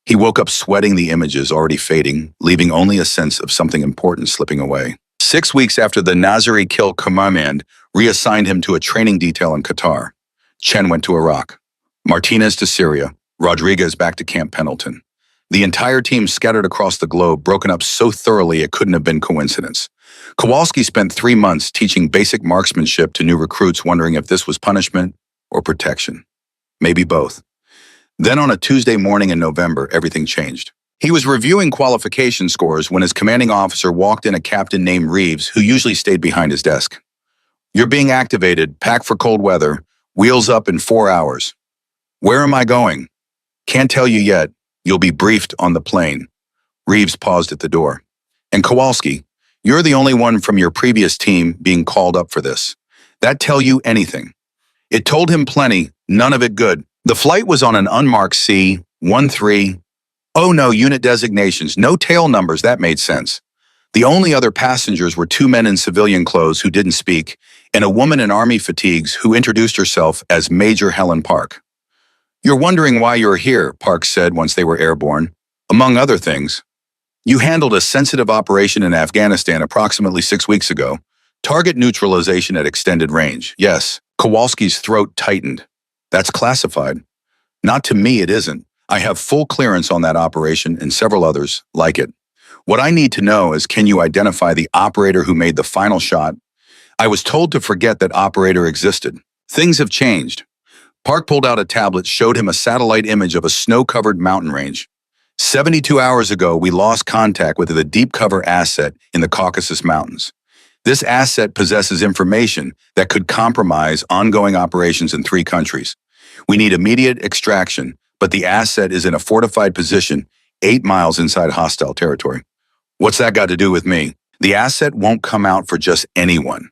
He woke up sweating, the images already fading, leaving only a sense of something important slipping away. 6 weeks after the Nazari kill, command reassigned him to a training detail in Qatar. Chen went to Iraq. Martinez to Syria. Rodriguez back to Camp Pendleton. The entire team scattered across the globe, broken up so thoroughly it couldn't have been coincidence. Kowalski spent 3 months teaching basic marksmanship to new recruits, wondering if this was punishment or protection. Maybe both. Then on a Tuesday morning in November, everything changed. He was reviewing qualification scores when his commanding officer walked in, a captain named Reeves, who usually stayed behind his desk. You're being activated, pack for cold weather, wheels up in 4 hours. Where am I going? Can't tell you yet. You'll be briefed on the plane. Reeves paused at the door. And Kowalski, you're the only one from your previous team being called up for this. That tell you anything? It told him plenty, none of it good. The flight was on an unmarked C-13. Oh no, unit designations, no tail numbers, that made sense. The only other passengers were 2 men in civilian clothes who didn't speak, and a woman in army fatigues who introduced herself as Major Helen Park. You're wondering why you're here, Park said once they were airborne. Among other things, you handled a sensitive operation in Afghanistan approximately 6 weeks ago. Target neutralization at extended range. Yes, Kowalski's throat tightened. That's classified. Not to me, it isn't. I have full clearance on that operation and several others like it. What I need to know is, can you identify the operator who made the final shot? I was told to forget that operator existed. Things have changed. Park pulled out a tablet, showed him a satellite image of a snow-covered mountain range. 72 hours ago, we lost contact with the deep cover asset in the Caucasus Mountains. This asset possesses information that could compromise ongoing operations in 3 countries. We need immediate extraction, but the asset is in a fortified position 8 miles inside hostile territory. What's that got to do with me? The asset won't come out for just anyone.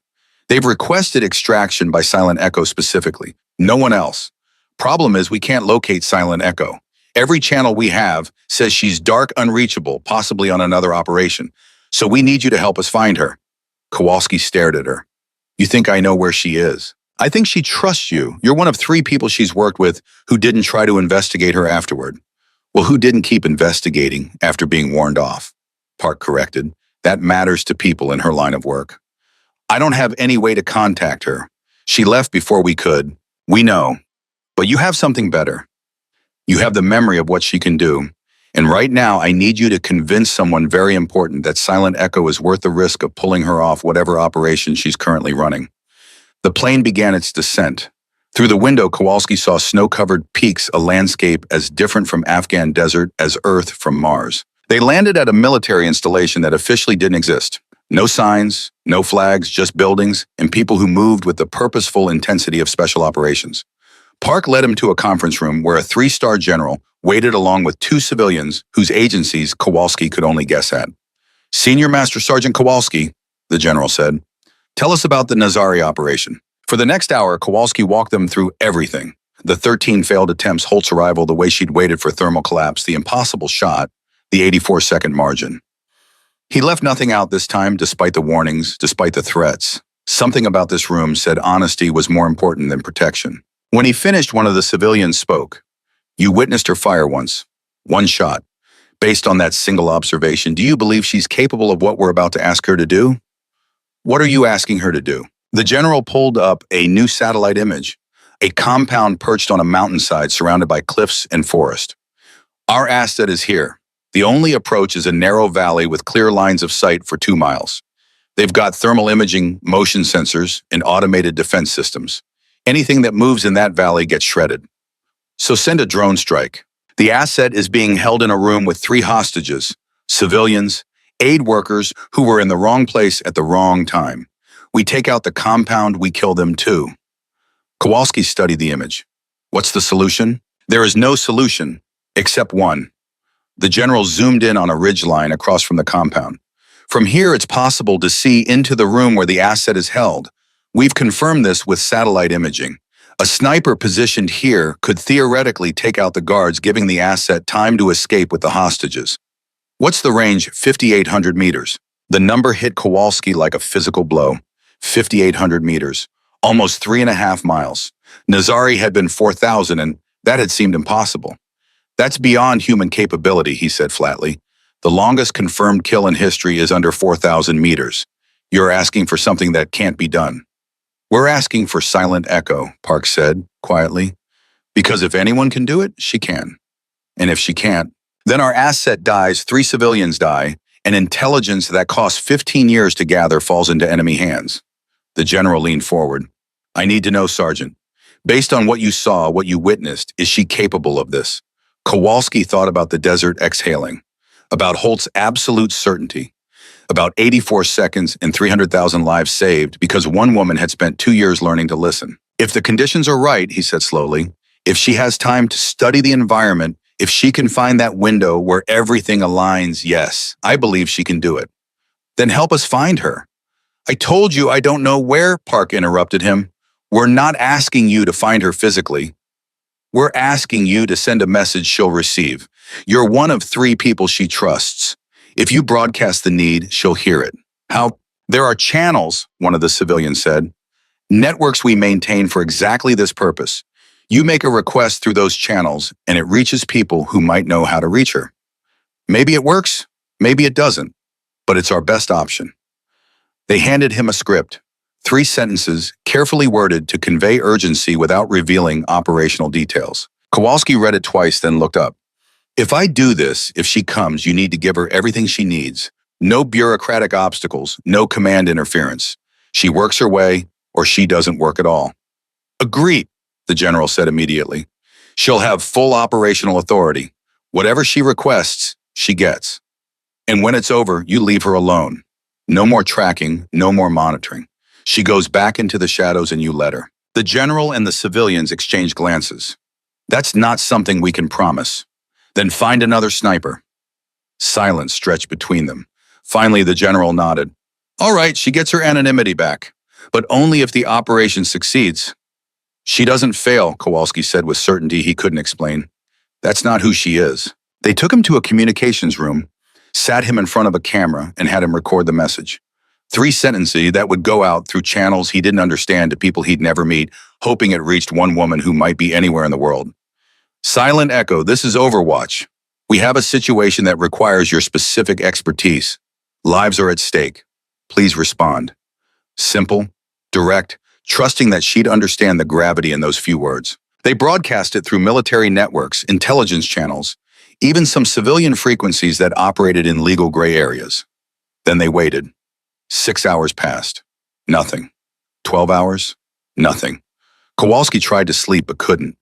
They've requested extraction by Silent Echo specifically. No one else. Problem is we can't locate Silent Echo. Every channel we have says she's dark unreachable, possibly on another operation. So we need you to help us find her. Kowalski stared at her. You think I know where she is? I think she trusts you. You're one of 3 people she's worked with who didn't try to investigate her afterward. Well, who didn't keep investigating after being warned off? Park corrected. That matters to people in her line of work. I don't have any way to contact her. She left before we could. We know. But you have something better. You have the memory of what she can do. And right now, I need you to convince someone very important that Silent Echo is worth the risk of pulling her off whatever operation she's currently running. The plane began its descent. Through the window, Kowalski saw snow-covered peaks, a landscape as different from Afghan desert as Earth from Mars. They landed at a military installation that officially didn't exist. No signs, no flags, just buildings and people who moved with the purposeful intensity of special operations. Park led him to a conference room where a 3-star general waited along with 2 civilians whose agencies Kowalski could only guess at. Senior Master Sergeant Kowalski, the general said, tell us about the Nazari operation. For the next hour, Kowalski walked them through everything. The 13 failed attempts, Holt's arrival, the way she'd waited for thermal collapse, the impossible shot, the 84-second margin. He left nothing out this time, despite the warnings, despite the threats. Something about this room said honesty was more important than protection. When he finished, one of the civilians spoke. You witnessed her fire once. 1 shot. Based on that single observation, do you believe she's capable of what we're about to ask her to do? What are you asking her to do? The general pulled up a new satellite image, a compound perched on a mountainside surrounded by cliffs and forest. Our asset is here. The only approach is a narrow valley with clear lines of sight for 2 miles. They've got thermal imaging, motion sensors, and automated defense systems. Anything that moves in that valley gets shredded. So send a drone strike. The asset is being held in a room with 3 hostages, civilians, aid workers who were in the wrong place at the wrong time. We take out the compound, we kill them too. Kowalski studied the image. What's the solution? There is no solution, except one. The general zoomed in on a ridgeline across from the compound. From here, it's possible to see into the room where the asset is held. We've confirmed this with satellite imaging. A sniper positioned here could theoretically take out the guards, giving the asset time to escape with the hostages. What's the range? 5,800 meters. The number hit Kowalski like a physical blow. 5,800 meters. Almost 3.5 miles. Nazari had been 4,000 and that had seemed impossible. That's beyond human capability, he said flatly. The longest confirmed kill in history is under 4,000 meters. You're asking for something that can't be done. We're asking for Silent Echo, Park said quietly. Because if anyone can do it, she can. And if she can't, then our asset dies, 3 civilians die, and intelligence that costs 15 years to gather falls into enemy hands. The general leaned forward. I need to know, Sergeant. Based on what you saw, what you witnessed, is she capable of this? Kowalski thought about the desert exhaling, about Holt's absolute certainty, about 84 seconds and 300,000 lives saved because one woman had spent 2 years learning to listen. If the conditions are right, he said slowly, if she has time to study the environment, if she can find that window where everything aligns, yes, I believe she can do it. Then help us find her. I told you I don't know where, Park interrupted him. We're not asking you to find her physically. We're asking you to send a message she'll receive. You're one of 3 people she trusts. If you broadcast the need, she'll hear it. How? There are channels, one of the civilians said. Networks we maintain for exactly this purpose. You make a request through those channels, and it reaches people who might know how to reach her. Maybe it works, maybe it doesn't, but it's our best option. They handed him a script, 3 sentences carefully worded to convey urgency without revealing operational details. Kowalski read it twice, then looked up. If I do this, if she comes, you need to give her everything she needs. No bureaucratic obstacles, no command interference. She works her way, or she doesn't work at all. Agreed, the general said immediately. She'll have full operational authority. Whatever she requests, she gets. And when it's over, you leave her alone. No more tracking, no more monitoring. She goes back into the shadows and you let her. The general and the civilians exchanged glances. That's not something we can promise. Then find another sniper. Silence stretched between them. Finally, the general nodded. All right, she gets her anonymity back, but only if the operation succeeds. She doesn't fail, Kowalski said with certainty he couldn't explain. That's not who she is. They took him to a communications room, sat him in front of a camera, and had him record the message. 3 sentences that would go out through channels he didn't understand to people he'd never meet, hoping it reached one woman who might be anywhere in the world. Silent Echo, this is Overwatch. We have a situation that requires your specific expertise. Lives are at stake. Please respond. Simple, direct, trusting that she'd understand the gravity in those few words. They broadcast it through military networks, intelligence channels, even some civilian frequencies that operated in legal gray areas. Then they waited. 6 hours passed. Nothing. 12 hours? Nothing. Kowalski tried to sleep but couldn't.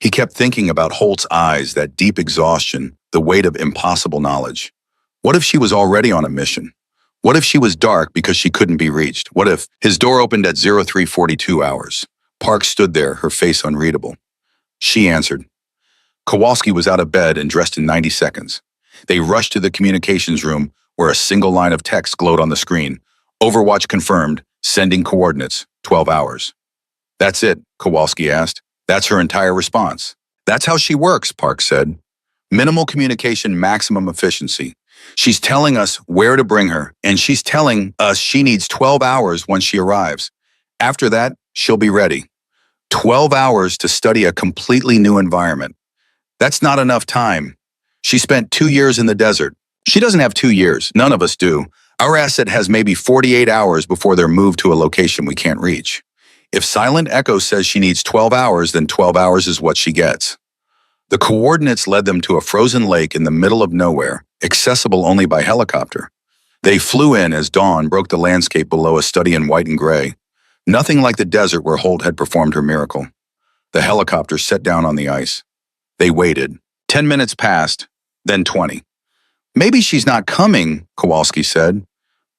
He kept thinking about Holt's eyes, that deep exhaustion, the weight of impossible knowledge. What if she was already on a mission? What if she was dark because she couldn't be reached? What if his door opened at 0342 hours? Park stood there, her face unreadable. She answered. Kowalski was out of bed and dressed in 90 seconds. They rushed to the communications room where a single line of text glowed on the screen. Overwatch confirmed, sending coordinates, 12 hours. That's it, Kowalski asked. That's her entire response. That's how she works, Park said. Minimal communication, maximum efficiency. She's telling us where to bring her, and she's telling us she needs 12 hours when she arrives. After that, she'll be ready. 12 hours to study a completely new environment. That's not enough time. She spent 2 years in the desert. She doesn't have 2 years. None of us do. Our asset has maybe 48 hours before they're moved to a location we can't reach. If Silent Echo says she needs 12 hours, then 12 hours is what she gets. The coordinates led them to a frozen lake in the middle of nowhere, accessible only by helicopter. They flew in as dawn broke the landscape below, a study in white and gray. Nothing like the desert where Holt had performed her miracle. The helicopter set down on the ice. They waited. 10 minutes passed, then 20. Maybe she's not coming, Kowalski said.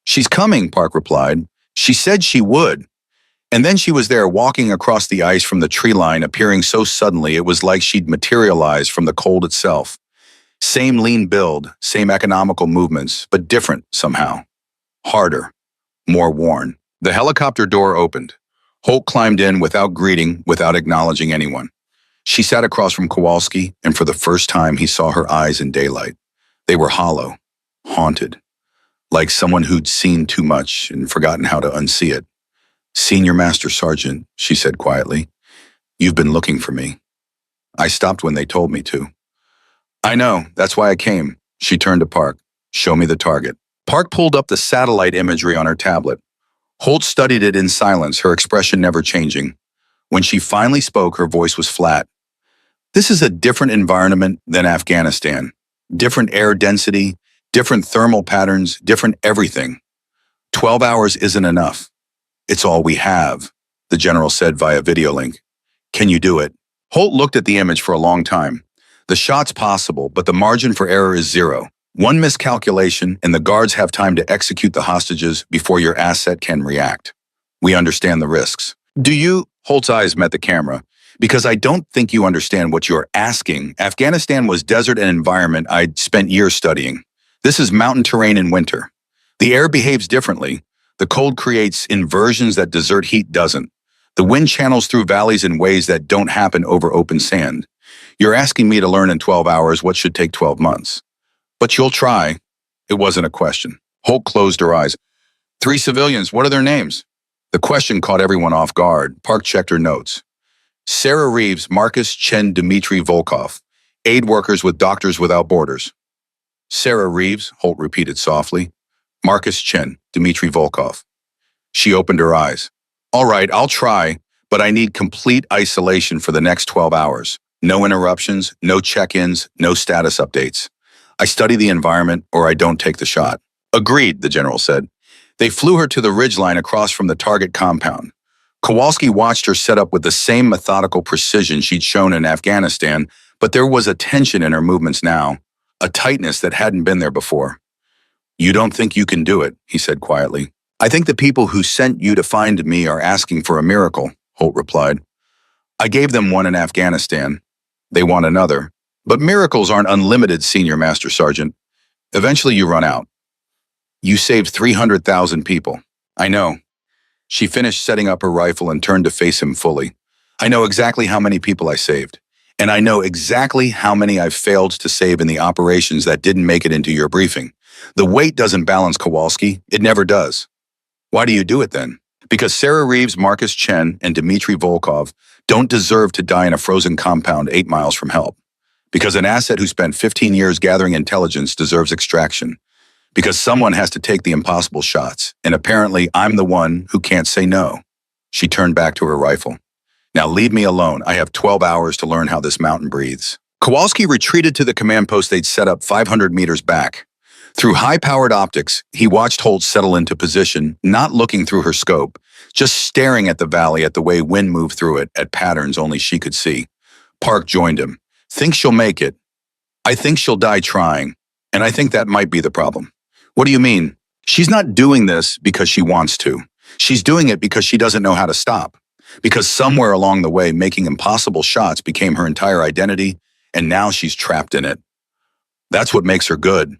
She's coming, Park replied. She said she would. And then she was there walking across the ice from the tree line, appearing so suddenly it was like she'd materialized from the cold itself. Same lean build, same economical movements, but different somehow. Harder, more worn. The helicopter door opened. Holt climbed in without greeting, without acknowledging anyone. She sat across from Kowalski, and for the first time he saw her eyes in daylight. They were hollow, haunted, like someone who'd seen too much and forgotten how to unsee it. Senior Master Sergeant, she said quietly, you've been looking for me. I stopped when they told me to. I know, that's why I came. She turned to Park. Show me the target. Park pulled up the satellite imagery on her tablet. Holt studied it in silence, her expression never changing. When she finally spoke, her voice was flat. This is a different environment than Afghanistan. Different air density, different thermal patterns, different everything. 12 hours isn't enough. It's all we have, the general said via video link. Can you do it? Holt looked at the image for a long time. The shot's possible, but the margin for error is 0. One miscalculation, and the guards have time to execute the hostages before your asset can react. We understand the risks. Do you? Holt's eyes met the camera. Because I don't think you understand what you're asking. Afghanistan was desert and environment I'd spent years studying. This is mountain terrain in winter. The air behaves differently. The cold creates inversions that desert heat doesn't. The wind channels through valleys in ways that don't happen over open sand. You're asking me to learn in 12 hours what should take 12 months. But you'll try. It wasn't a question. Holt closed her eyes. 3 civilians, what are their names? The question caught everyone off guard. Park checked her notes. Sarah Reeves, Marcus Chen, Dmitry Volkov, aid workers with Doctors Without Borders. Sarah Reeves, Holt repeated softly. Marcus Chen, Dmitry Volkov. She opened her eyes. All right, I'll try, but I need complete isolation for the next 12 hours. No interruptions, no check-ins, no status updates. I study the environment or I don't take the shot. Agreed, the general said. They flew her to the ridgeline across from the target compound. Kowalski watched her set up with the same methodical precision she'd shown in Afghanistan, but there was a tension in her movements now, a tightness that hadn't been there before. You don't think you can do it, he said quietly. I think the people who sent you to find me are asking for a miracle, Holt replied. I gave them one in Afghanistan. They want another. But miracles aren't unlimited, Senior Master Sergeant. Eventually you run out. You saved 300,000 people. I know. She finished setting up her rifle and turned to face him fully. I know exactly how many people I saved. And I know exactly how many I've failed to save in the operations that didn't make it into your briefing. The weight doesn't balance, Kowalski. It never does. Why do you do it then? Because Sarah Reeves, Marcus Chen, and Dmitry Volkov don't deserve to die in a frozen compound 8 miles from help. Because an asset who spent 15 years gathering intelligence deserves extraction. Because someone has to take the impossible shots, and apparently I'm the one who can't say no. She turned back to her rifle. Now leave me alone. I have 12 hours to learn how this mountain breathes. Kowalski retreated to the command post they'd set up 500 meters back. Through high-powered optics, he watched Holt settle into position, not looking through her scope, just staring at the valley at the way wind moved through it, at patterns only she could see. Park joined him. Think she'll make it. I think she'll die trying, and I think that might be the problem. What do you mean? She's not doing this because she wants to. She's doing it because she doesn't know how to stop. Because somewhere along the way, making impossible shots became her entire identity, and now she's trapped in it. That's what makes her good.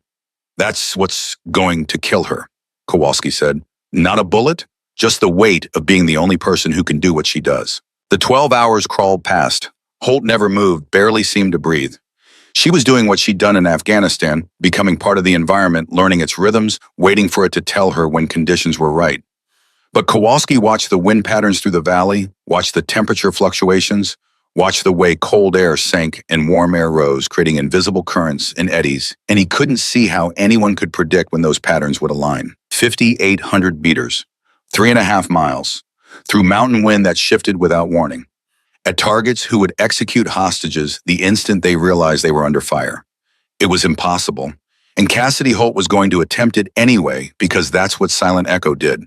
That's what's going to kill her, Kowalski said. Not a bullet, just the weight of being the only person who can do what she does. The 12 hours crawled past. Holt never moved, barely seemed to breathe. She was doing what she'd done in Afghanistan, becoming part of the environment, learning its rhythms, waiting for it to tell her when conditions were right. But Kowalski watched the wind patterns through the valley, watched the temperature fluctuations, watched the way cold air sank and warm air rose, creating invisible currents and eddies, and he couldn't see how anyone could predict when those patterns would align. 5,800 meters, 3.5 miles, through mountain wind that shifted without warning. At targets who would execute hostages the instant they realized they were under fire. It was impossible, and Cassidy Holt was going to attempt it anyway because that's what Silent Echo did.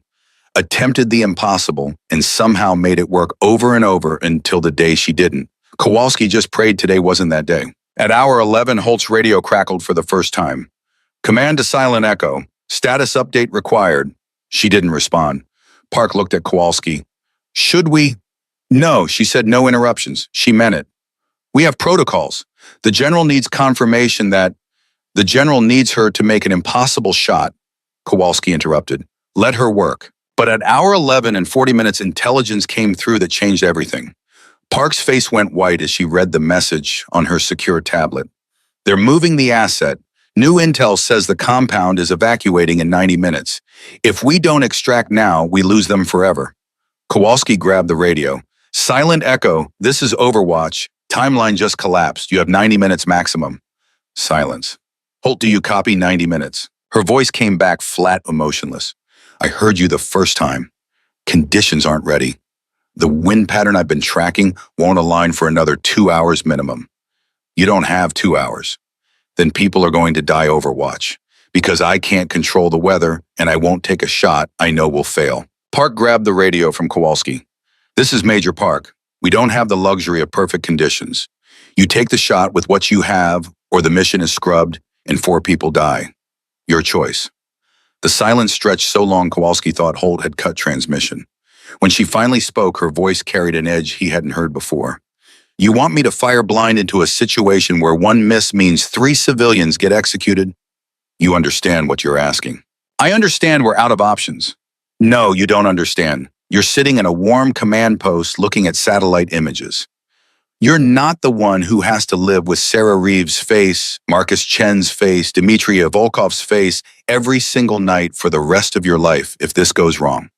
Attempted the impossible and somehow made it work over and over until the day she didn't. Kowalski just prayed today wasn't that day. At hour 11, Holt's radio crackled for the first time. Command to Silent Echo. Status update required. She didn't respond. Park looked at Kowalski. Should we? No, she said no interruptions. She meant it. We have protocols. The general needs confirmation that the general needs her to make an impossible shot. Kowalski interrupted. Let her work. But at hour 11 and 40 minutes, intelligence came through that changed everything. Park's face went white as she read the message on her secure tablet. They're moving the asset. New intel says the compound is evacuating in 90 minutes. If we don't extract now, we lose them forever. Kowalski grabbed the radio. Silent Echo, this is Overwatch. Timeline just collapsed. You have 90 minutes maximum. Silence. Holt, do you copy 90 minutes? Her voice came back flat, emotionless. I heard you the first time. Conditions aren't ready. The wind pattern I've been tracking won't align for another 2 hours minimum. You don't have 2 hours. Then people are going to die Overwatch. Because I can't control the weather and I won't take a shot I know will fail. Park grabbed the radio from Kowalski. This is Major Park. We don't have the luxury of perfect conditions. You take the shot with what you have, or the mission is scrubbed and 4 people die. Your choice. The silence stretched so long Kowalski thought Holt had cut transmission. When she finally spoke, her voice carried an edge he hadn't heard before. You want me to fire blind into a situation where 1 miss means 3 civilians get executed? You understand what you're asking. I understand we're out of options. No, you don't understand. You're sitting in a warm command post looking at satellite images. You're not the one who has to live with Sarah Reeves' face, Marcus Chen's face, Dmitry Volkov's face every single night for the rest of your life if this goes wrong.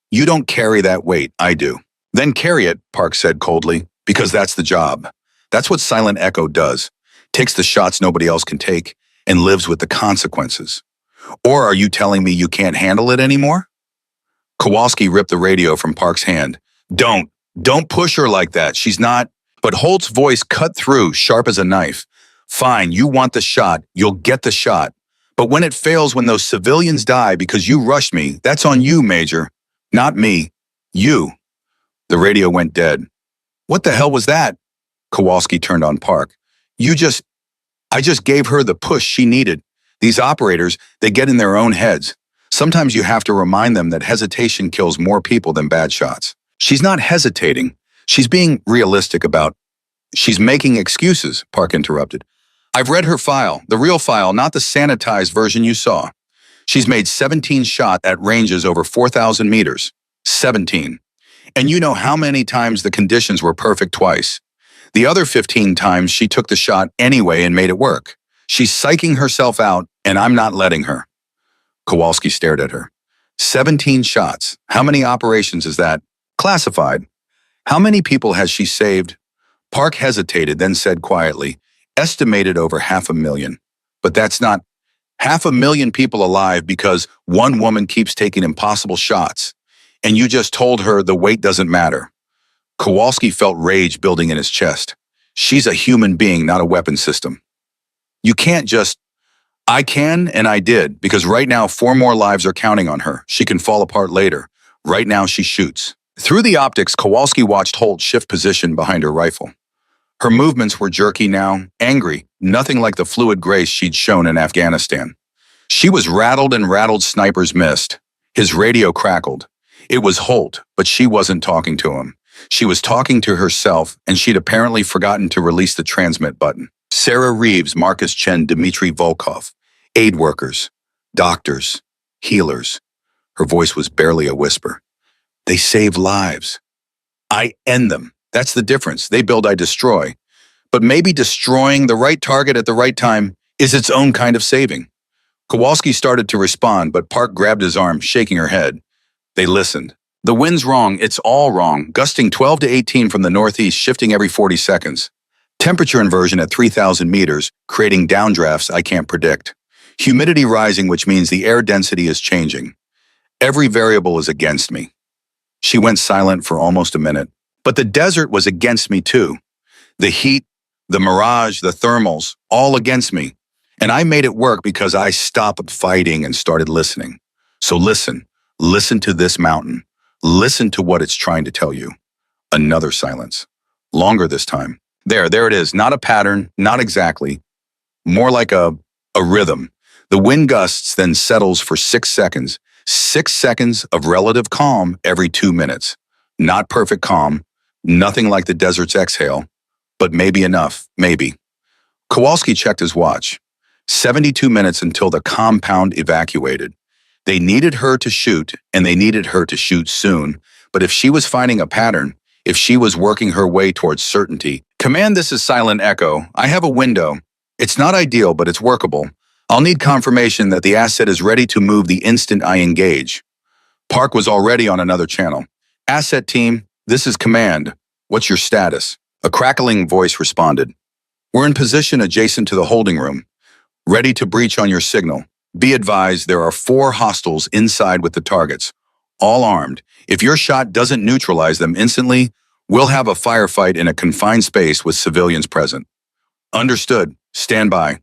You don't carry that weight, I do. Then carry it, Park said coldly, because that's the job. That's what Silent Echo does. Takes the shots nobody else can take and lives with the consequences. Or are you telling me you can't handle it anymore? Kowalski ripped the radio from Park's hand. Don't push her like that. She's not. But Holt's voice cut through, sharp as a knife. Fine, you want the shot. You'll get the shot. But when it fails, when those civilians die because you rushed me, that's on you, Major. Not me. You. The radio went dead. What the hell was that? Kowalski turned on Park. I just gave her the push she needed. These operators, they get in their own heads. Sometimes you have to remind them that hesitation kills more people than bad shots. She's not hesitating. She's being realistic about. She's making excuses, Park interrupted. I've read her file, the real file, not the sanitized version you saw. She's made 17 shots at ranges over 4,000 meters. 17. And you know how many times the conditions were perfect twice. The other 15 times she took the shot anyway and made it work. She's psyching herself out, and I'm not letting her. Kowalski stared at her. 17 shots. How many operations is that? Classified. How many people has she saved? Park hesitated, then said quietly, estimated over 500,000. But that's not 500,000 people alive because one woman keeps taking impossible shots. And you just told her the weight doesn't matter. Kowalski felt rage building in his chest. She's a human being, not a weapon system. You can't just... I can, and I did, because right now 4 more lives are counting on her. She can fall apart later. Right now she shoots. Through the optics, Kowalski watched Holt shift position behind her rifle. Her movements were jerky now, angry, nothing like the fluid grace she'd shown in Afghanistan. She was rattled and rattled. Snipers missed. His radio crackled. It was Holt, but she wasn't talking to him. She was talking to herself, and she'd apparently forgotten to release the transmit button. Sarah Reeves, Marcus Chen, Dmitry Volkov, aid workers, doctors, healers. Her voice was barely a whisper. They save lives. I end them. That's the difference. They build, I destroy. But maybe destroying the right target at the right time is its own kind of saving. Kowalski started to respond, but Park grabbed his arm, shaking her head. They listened. The wind's wrong. It's all wrong. Gusting 12 to 18 from the northeast, shifting every 40 seconds. Temperature inversion at 3,000 meters, creating downdrafts I can't predict. Humidity rising, which means the air density is changing. Every variable is against me. She went silent for almost a minute. But the desert was against me too. The heat, the mirage, the thermals, all against me. And I made it work because I stopped fighting and started listening. So listen. Listen to this mountain. Listen to what it's trying to tell you. Another silence. Longer this time. There it is. Not a pattern, not exactly. More like a rhythm. The wind gusts, then settles for 6 seconds. 6 seconds of relative calm every 2 minutes. Not perfect calm. Nothing like the desert's exhale. But maybe enough. Maybe. Kowalski checked his watch. 72 minutes until the compound evacuated. They needed her to shoot, and they needed her to shoot soon. But if she was finding a pattern, if she was working her way towards certainty, Command, this is Silent Echo. I have a window. It's not ideal, but it's workable. I'll need confirmation that the asset is ready to move the instant I engage. Park was already on another channel. Asset team, this is Command. What's your status? A crackling voice responded. We're in position adjacent to the holding room. Ready to breach on your signal. Be advised, there are 4 hostiles inside with the targets. All armed. If your shot doesn't neutralize them instantly, we'll have a firefight in a confined space with civilians present. Understood. Stand by.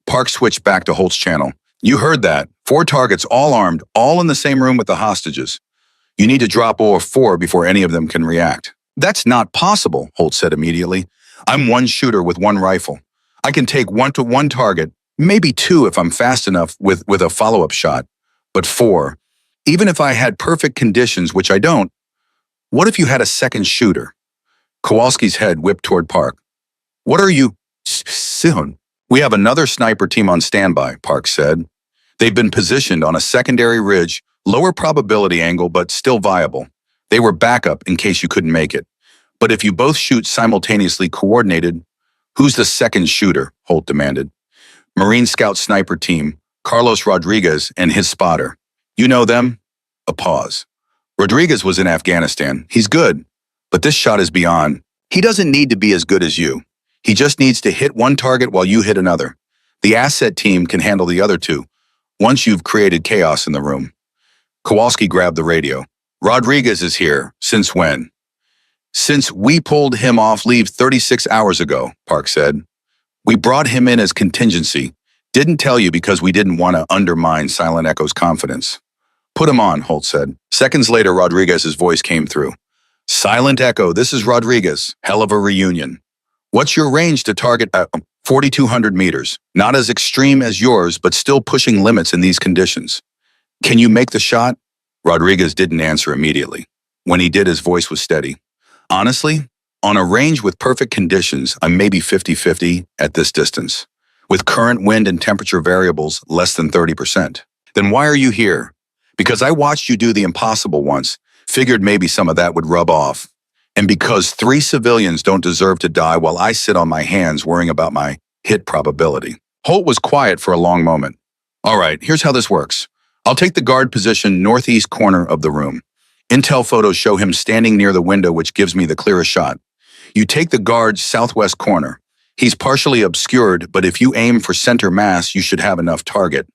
Park switched back to Holt's channel. You heard that. 4 targets, all armed, all in the same room with the hostages. You need to drop all 4 before any of them can react. That's not possible, Holt said immediately. I'm one shooter with 1 rifle. I can take 1 to 1 target, maybe 2 if I'm fast enough with a follow-up shot. But 4, even if I had perfect conditions, which I don't, what if you had a second shooter? Kowalski's head whipped toward Park. What are you... Soon. We have another sniper team on standby, Park said. They've been positioned on a secondary ridge, lower probability angle, but still viable. They were backup in case you couldn't make it. But if you both shoot simultaneously coordinated, who's the second shooter? Holt demanded. Marine Scout sniper team, Carlos Rodriguez and his spotter. You know them? A pause. Rodriguez was in Afghanistan. He's good, but this shot is beyond. He doesn't need to be as good as you. He just needs to hit 1 target while you hit another. The asset team can handle the other 2, once you've created chaos in the room. Kowalski grabbed the radio. Rodriguez is here. Since when? Since we pulled him off leave 36 hours ago, Park said. We brought him in as contingency. Didn't tell you because we didn't want to undermine Silent Echo's confidence. Put him on, Holt said. Seconds later, Rodriguez's voice came through. Silent Echo, this is Rodriguez. Hell of a reunion. What's your range to target at 4,200 meters? Not as extreme as yours, but still pushing limits in these conditions. Can you make the shot? Rodriguez didn't answer immediately. When he did, his voice was steady. Honestly, on a range with perfect conditions, I'm maybe 50-50 at this distance. With current wind and temperature variables less than 30%. Then why are you here? Because I watched you do the impossible once, figured maybe some of that would rub off. And because 3 civilians don't deserve to die while I sit on my hands worrying about my hit probability. Holt was quiet for a long moment. All right, here's how this works. I'll take the guard position northeast corner of the room. Intel photos show him standing near the window, which gives me the clearest shot. You take the guard's southwest corner. He's partially obscured, but if you aim for center mass, you should have enough target.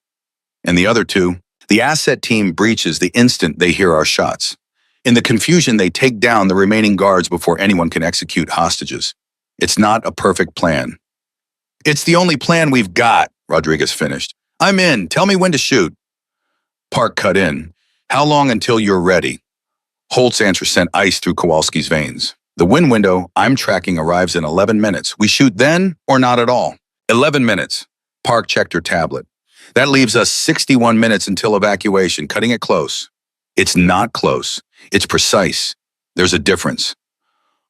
And the other two, the asset team breaches the instant they hear our shots. In the confusion, they take down the remaining guards before anyone can execute hostages. It's not a perfect plan. It's the only plan we've got, Rodriguez finished. I'm in. Tell me when to shoot. Park cut in. How long until you're ready? Holt's answer sent ice through Kowalski's veins. The win window I'm tracking arrives in 11 minutes. We shoot then or not at all? 11 minutes. Park checked her tablet. That leaves us 61 minutes until evacuation, cutting it close. It's not close. It's precise. There's a difference.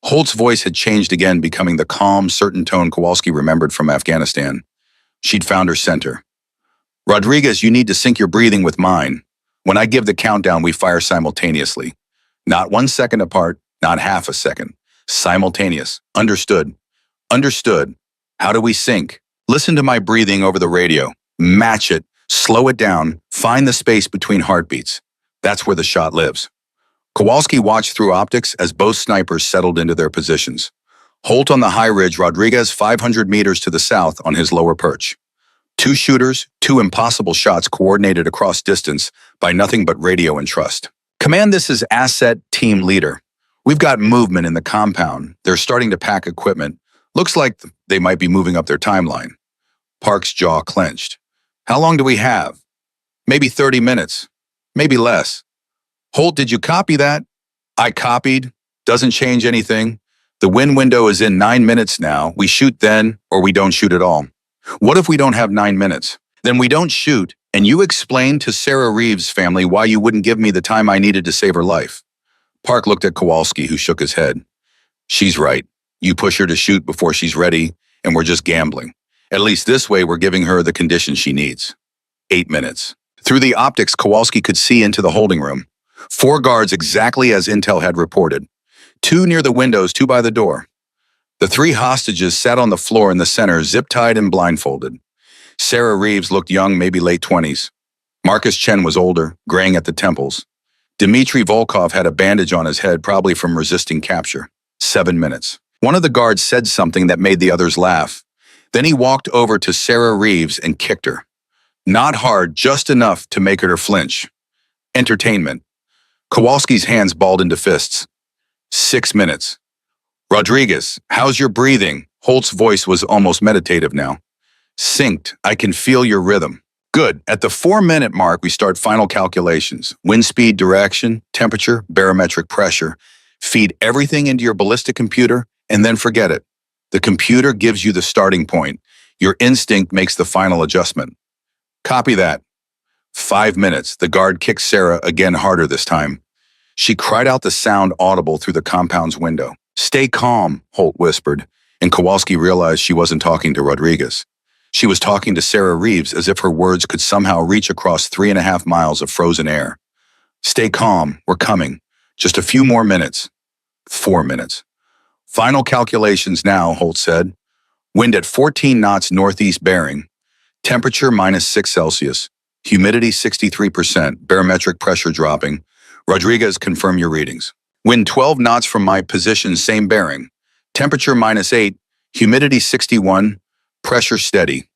Holt's voice had changed again, becoming the calm, certain tone Kowalski remembered from Afghanistan. She'd found her center. Rodriguez, you need to sync your breathing with mine. When I give the countdown, we fire simultaneously. Not 1 second apart, not half a second. Simultaneous. Understood. Understood. How do we sync? Listen to my breathing over the radio. Match it. Slow it down. Find the space between heartbeats. That's where the shot lives. Kowalski watched through optics as both snipers settled into their positions. Holt on the high ridge, Rodriguez 500 meters to the south on his lower perch. 2 shooters, 2 impossible shots coordinated across distance by nothing but radio and trust. Command, this is Asset Team Leader. We've got movement in the compound. They're starting to pack equipment. Looks like they might be moving up their timeline. Park's jaw clenched. How long do we have? Maybe 30 minutes. Maybe less. Holt, did you copy that? I copied. Doesn't change anything. The win window is in 9 minutes now. We shoot then, or we don't shoot at all. What if we don't have 9 minutes? Then we don't shoot, and you explain to Sarah Reeves' family why you wouldn't give me the time I needed to save her life. Park looked at Kowalski, who shook his head. She's right. You push her to shoot before she's ready, and we're just gambling. At least this way, we're giving her the conditions she needs. 8 minutes. Through the optics, Kowalski could see into the holding room. 4 guards exactly as Intel had reported. 2 near the windows, 2 by the door. The 3 hostages sat on the floor in the center, zip-tied and blindfolded. Sarah Reeves looked young, maybe late 20s. Marcus Chen was older, graying at the temples. Dmitry Volkov had a bandage on his head, probably from resisting capture. 7 minutes. One of the guards said something that made the others laugh. Then he walked over to Sarah Reeves and kicked her. Not hard, just enough to make her flinch. Entertainment. Kowalski's hands balled into fists. 6 minutes. Rodriguez, how's your breathing? Holt's voice was almost meditative now. Synced. I can feel your rhythm. Good. At the 4-minute mark, we start final calculations. Wind speed, direction, temperature, barometric pressure. Feed everything into your ballistic computer and then forget it. The computer gives you the starting point. Your instinct makes the final adjustment. Copy that. 5 minutes. The guard kicked Sarah again, harder this time. She cried out the sound audible through the compound's window. Stay calm, Holt whispered, and Kowalski realized she wasn't talking to Rodriguez. She was talking to Sarah Reeves as if her words could somehow reach across 3.5 miles of frozen air. Stay calm, we're coming. Just a few more minutes. 4 minutes. Final calculations now, Holt said. Wind at 14 knots northeast bearing. Temperature -6 Celsius. Humidity 63%. Barometric pressure dropping. Rodriguez, confirm your readings. Wind 12 knots from my position, same bearing. Temperature -8. Humidity 61. Pressure steady.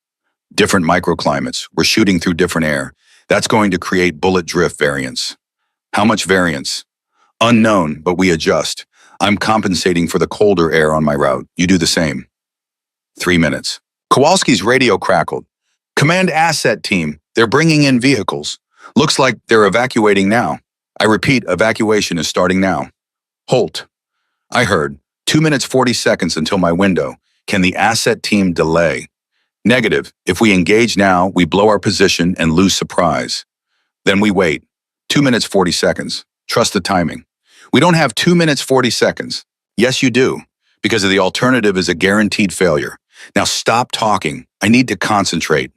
Different microclimates. We're shooting through different air. That's going to create bullet drift variance. How much variance? Unknown, but we adjust. I'm compensating for the colder air on my route. You do the same. 3 minutes. Kowalski's radio crackled. Command asset team. They're bringing in vehicles. Looks like they're evacuating now. I repeat, evacuation is starting now. Holt. I heard. 2 minutes 40 seconds until my window. Can the asset team delay? Negative. If we engage now, we blow our position and lose surprise. Then we wait. 2 minutes 40 seconds. Trust the timing. We don't have 2 minutes 40 seconds. Yes, you do, because the alternative is a guaranteed failure. Now stop talking. I need to concentrate.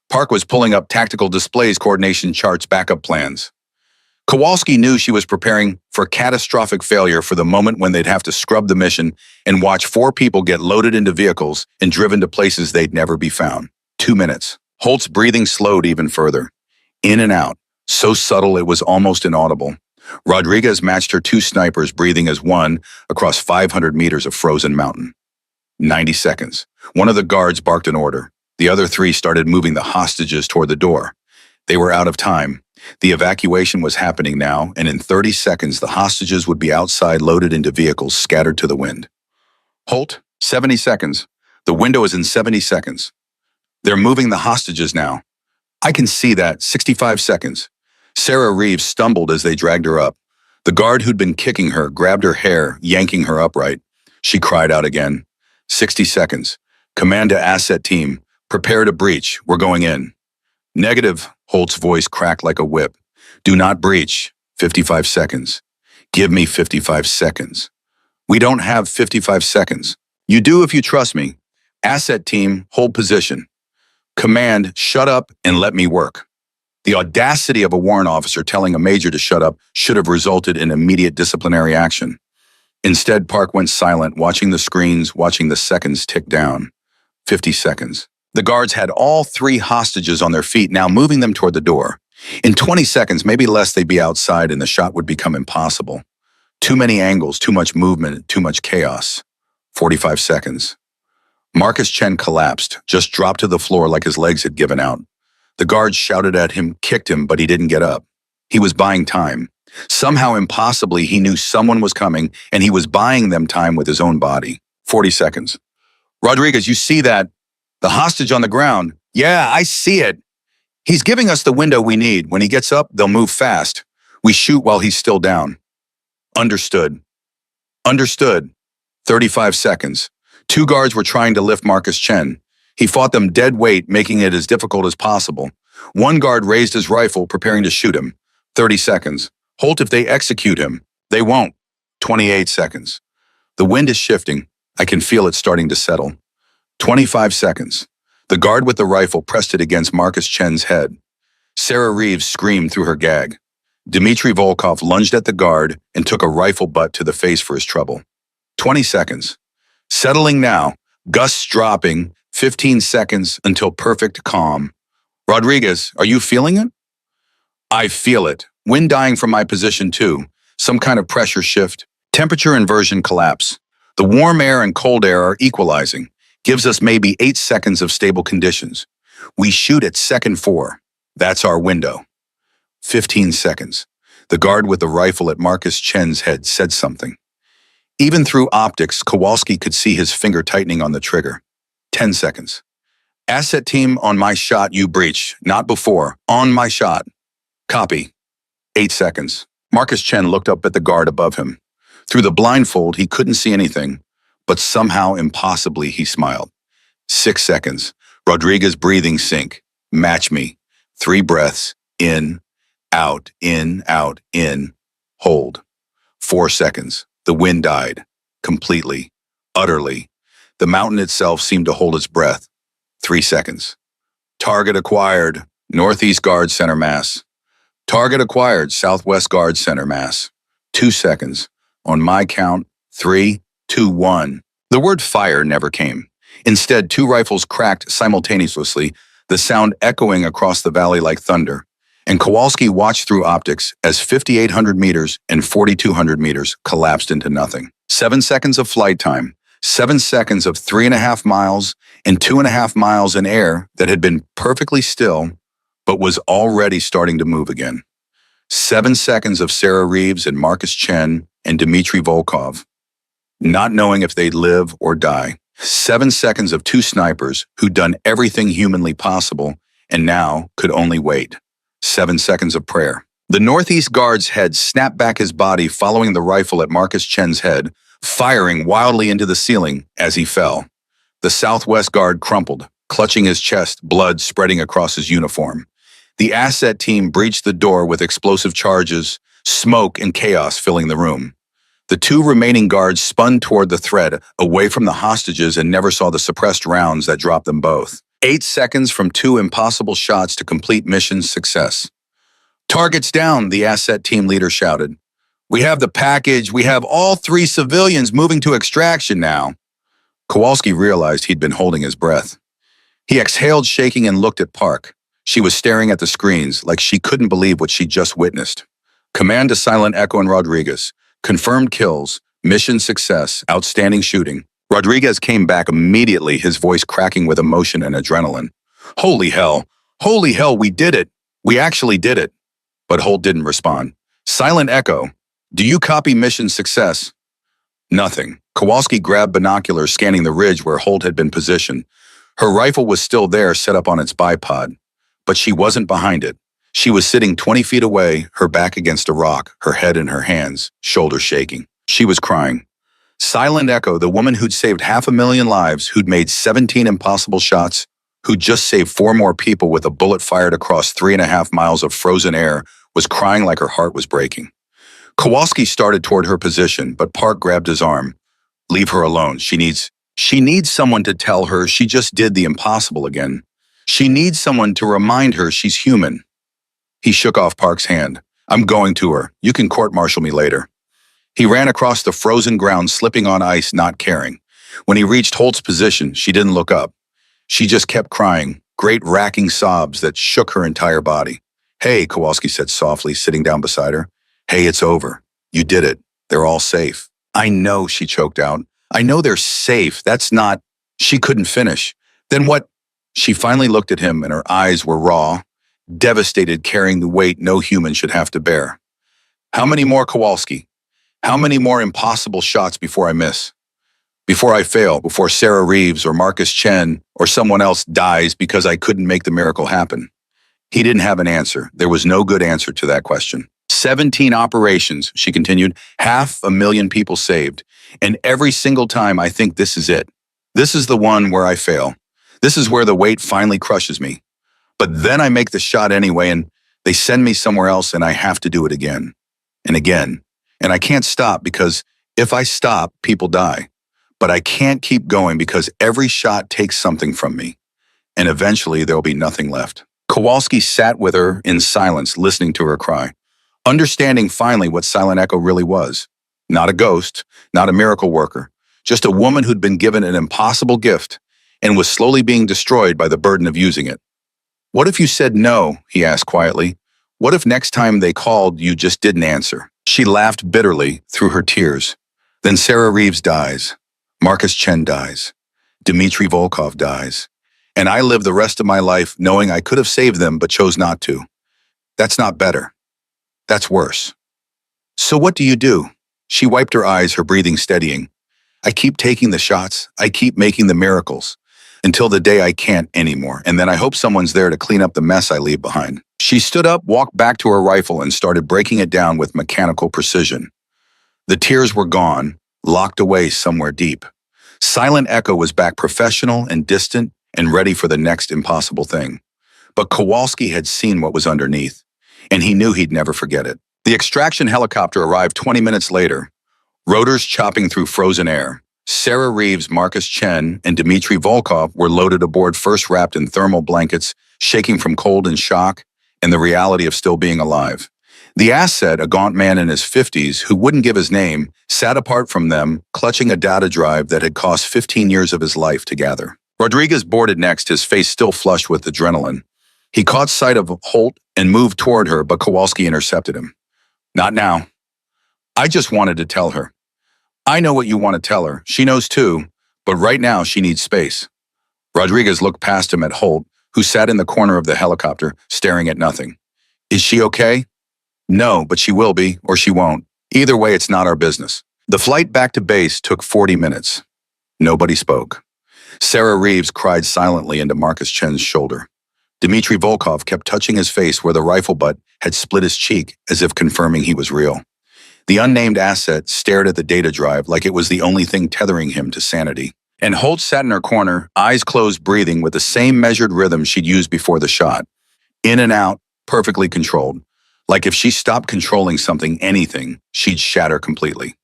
Park was pulling up tactical displays, coordination charts, backup plans. Kowalski knew she was preparing for catastrophic failure for the moment when they'd have to scrub the mission and watch 4 people get loaded into vehicles and driven to places they'd never be found. 2 minutes. Holt's breathing slowed even further. In and out, so subtle it was almost inaudible. Rodriguez matched her 2 snipers, breathing as one across 500 meters of frozen mountain. 90 seconds. One of the guards barked an order. The other 3 started moving the hostages toward the door. They were out of time. The evacuation was happening now, and in 30 seconds, the hostages would be outside, loaded into vehicles, scattered to the wind. Holt, 70 seconds. The window is in 70 seconds. They're moving the hostages now. I can see that. 65 seconds. Sarah Reeves stumbled as they dragged her up. The guard who'd been kicking her grabbed her hair, yanking her upright. She cried out again. 60 seconds. Command to asset team. Prepare to breach. We're going in. Negative. Holt's voice cracked like a whip. Do not breach. 55 seconds. Give me 55 seconds. We don't have 55 seconds. You do if you trust me. Asset team, hold position. Command, shut up and let me work. The audacity of a warrant officer telling a major to shut up should have resulted in immediate disciplinary action. Instead, Park went silent, watching the screens, watching the seconds tick down. 50 seconds. The guards had all 3 hostages on their feet, now moving them toward the door. In 20 seconds, maybe less, they'd be outside and the shot would become impossible. Too many angles, too much movement, too much chaos. 45 seconds. Marcus Chen collapsed, just dropped to the floor like his legs had given out. The guards shouted at him, kicked him, but he didn't get up. He was buying time. Somehow, impossibly, he knew someone was coming, and he was buying them time with his own body. 40 seconds. Rodriguez, you see that? The hostage on the ground. Yeah, I see it. He's giving us the window we need. When he gets up, they'll move fast. We shoot while he's still down. Understood. Understood. 35 seconds. 2 guards were trying to lift Marcus Chen. He fought them dead weight, making it as difficult as possible. 1 guard raised his rifle, preparing to shoot him. 30 seconds. Holt, if they execute him, they won't. 28 seconds. The wind is shifting. I can feel it starting to settle. 25 seconds. The guard with the rifle pressed it against Marcus Chen's head. Sarah Reeves screamed through her gag. Dmitry Volkov lunged at the guard and took a rifle butt to the face for his trouble. 20 seconds. Settling now. Gusts dropping. 15 seconds until perfect calm. Rodriguez, are you feeling it? I feel it. Wind dying from my position too. Some kind of pressure shift. Temperature inversion collapse. The warm air and cold air are equalizing. Gives us maybe 8 seconds of stable conditions. We shoot at second 4. That's our window. 15 seconds. The guard with the rifle at Marcus Chen's head said something. Even through optics, Kowalski could see his finger tightening on the trigger. 10 seconds. Asset team, on my shot, you breach. Not before. On my shot. Copy. 8 seconds. Marcus Chen looked up at the guard above him. Through the blindfold, he couldn't see anything, but somehow, impossibly, he smiled. 6 seconds. Rodriguez breathing sink. Match me. 3 breaths. In, out, in, out, in. Hold. 4 seconds. The wind died. Completely. Utterly. The mountain itself seemed to hold its breath. 3 seconds. Target acquired. Northeast Guard Center Mass. Target acquired. Southwest Guard Center Mass. 2 seconds. On my count, 3, 2, 1. The word fire never came. Instead, 2 rifles cracked simultaneously, the sound echoing across the valley like thunder. And Kowalski watched through optics as 5,800 meters and 4,200 meters collapsed into nothing. 7 seconds of flight time. 7 seconds of 3.5 miles and 2.5 miles in air that had been perfectly still, but was already starting to move again. 7 seconds of Sarah Reeves and Marcus Chen and Dmitry Volkov, not knowing if they'd live or die. 7 seconds of 2 snipers who'd done everything humanly possible and now could only wait. 7 seconds of prayer. The Northeast Guard's head snapped back his body following the rifle at Marcus Chen's head, firing wildly into the ceiling as he fell. The Southwest Guard crumpled, clutching his chest, blood spreading across his uniform. The asset team breached the door with explosive charges, smoke and chaos filling the room. The two remaining guards spun toward the thread, away from the hostages, and never saw the suppressed rounds that dropped them both. 8 seconds from two impossible shots to complete mission success. "Targets down," the asset team leader shouted. "We have the package. We have all 3 civilians moving to extraction now." Kowalski realized he'd been holding his breath. He exhaled, shaking, and looked at Park. She was staring at the screens like she couldn't believe what she just witnessed. "Command to Silent Echo and Rodriguez. Confirmed kills. Mission success. Outstanding shooting." Rodriguez came back immediately, his voice cracking with emotion and adrenaline. "Holy hell! Holy hell, we did it! We actually did it!" But Holt didn't respond. "Silent Echo, do you copy mission success?" Nothing. Kowalski grabbed binoculars, scanning the ridge where Holt had been positioned. Her rifle was still there, set up on its bipod. But she wasn't behind it. She was sitting 20 feet away, her back against a rock, her head in her hands, shoulders shaking. She was crying. Silent Echo, the woman who'd saved 500,000 lives, who'd made 17 impossible shots, who'd just saved 4 more people with a bullet fired across 3.5 miles of frozen air, was crying like her heart was breaking. Kowalski started toward her position, but Park grabbed his arm. "Leave her alone. She needs someone to tell her she just did the impossible again. She needs someone to remind her she's human." He shook off Park's hand. "I'm going to her. You can court-martial me later." He ran across the frozen ground, slipping on ice, not caring. When he reached Holt's position, she didn't look up. She just kept crying, great racking sobs that shook her entire body. "Hey," Kowalski said softly, sitting down beside her. "Hey, it's over. You did it. They're all safe." "I know," she choked out. "I know they're safe. That's not—" She couldn't finish. "Then what—" She finally looked at him, and her eyes were raw, devastated, carrying the weight no human should have to bear. "How many more, Kowalski? How many more impossible shots before I miss? Before I fail, before Sarah Reeves or Marcus Chen or someone else dies because I couldn't make the miracle happen?" He didn't have an answer. There was no good answer to that question. 17 operations, she continued, 500,000 people saved. And every single time I think this is it. This is the one where I fail. This is where the weight finally crushes me. But then I make the shot anyway, and they send me somewhere else, and I have to do it again and again. And I can't stop, because if I stop, people die. But I can't keep going because every shot takes something from me. And eventually there'll be nothing left. Kowalski sat with her in silence, listening to her cry, understanding finally what Silent Echo really was. Not a ghost, not a miracle worker, just a woman who'd been given an impossible gift and was slowly being destroyed by the burden of using it. "What if you said no?" he asked quietly. "What if next time they called, you just didn't answer?" She laughed bitterly through her tears. "Then Sarah Reeves dies. Marcus Chen dies. Dmitry Volkov dies. And I live the rest of my life knowing I could have saved them but chose not to. That's not better. That's worse." "So what do you do?" She wiped her eyes, her breathing steadying. "I keep taking the shots. I keep making the miracles. Until the day I can't anymore, and then I hope someone's there to clean up the mess I leave behind." She stood up, walked back to her rifle, and started breaking it down with mechanical precision. The tears were gone, locked away somewhere deep. Silent Echo was back, professional and distant and ready for the next impossible thing. But Kowalski had seen what was underneath, and he knew he'd never forget it. The extraction helicopter arrived 20 minutes later, rotors chopping through frozen air. Sarah Reeves, Marcus Chen, and Dmitry Volkov were loaded aboard, first wrapped in thermal blankets, shaking from cold and shock and the reality of still being alive. The asset, a gaunt man in his 50s who wouldn't give his name, sat apart from them, clutching a data drive that had cost 15 years of his life to gather. Rodriguez boarded next, his face still flushed with adrenaline. He caught sight of Holt and moved toward her, but Kowalski intercepted him. "Not now. I just wanted to tell her. I know what you want to tell her. She knows too, but right now she needs space." Rodriguez looked past him at Holt, who sat in the corner of the helicopter, staring at nothing. "Is she okay?" "No, but she will be, or she won't. Either way, it's not our business." The flight back to base took 40 minutes. Nobody spoke. Sarah Reeves cried silently into Marcus Chen's shoulder. Dmitry Volkov kept touching his face where the rifle butt had split his cheek, as if confirming he was real. The unnamed asset stared at the data drive like it was the only thing tethering him to sanity. And Holt sat in her corner, eyes closed, breathing with the same measured rhythm she'd used before the shot. In and out, perfectly controlled. Like if she stopped controlling something, anything, she'd shatter completely.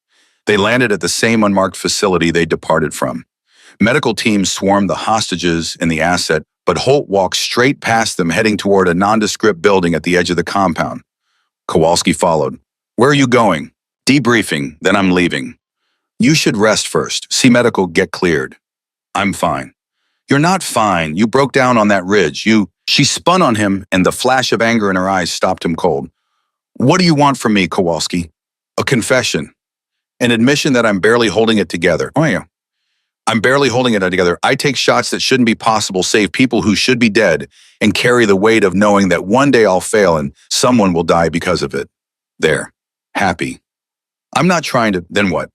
They landed at the same unmarked facility they departed from. Medical teams swarmed the hostages and the asset, but Holt walked straight past them, heading toward a nondescript building at the edge of the compound. Kowalski followed. Where are you going? Debriefing, then I'm leaving. You should rest first. See medical, get cleared. I'm fine. You're not fine. You broke down on that ridge. She spun on him, and the flash of anger in her eyes stopped him cold. What do you want from me, Kowalski? A confession. An admission that I'm barely holding it together. Oh, yeah. I'm barely holding it together. I take shots that shouldn't be possible, save people who should be dead, and carry the weight of knowing that one day I'll fail and someone will die because of it. There. Happy. I'm not trying to... Then what?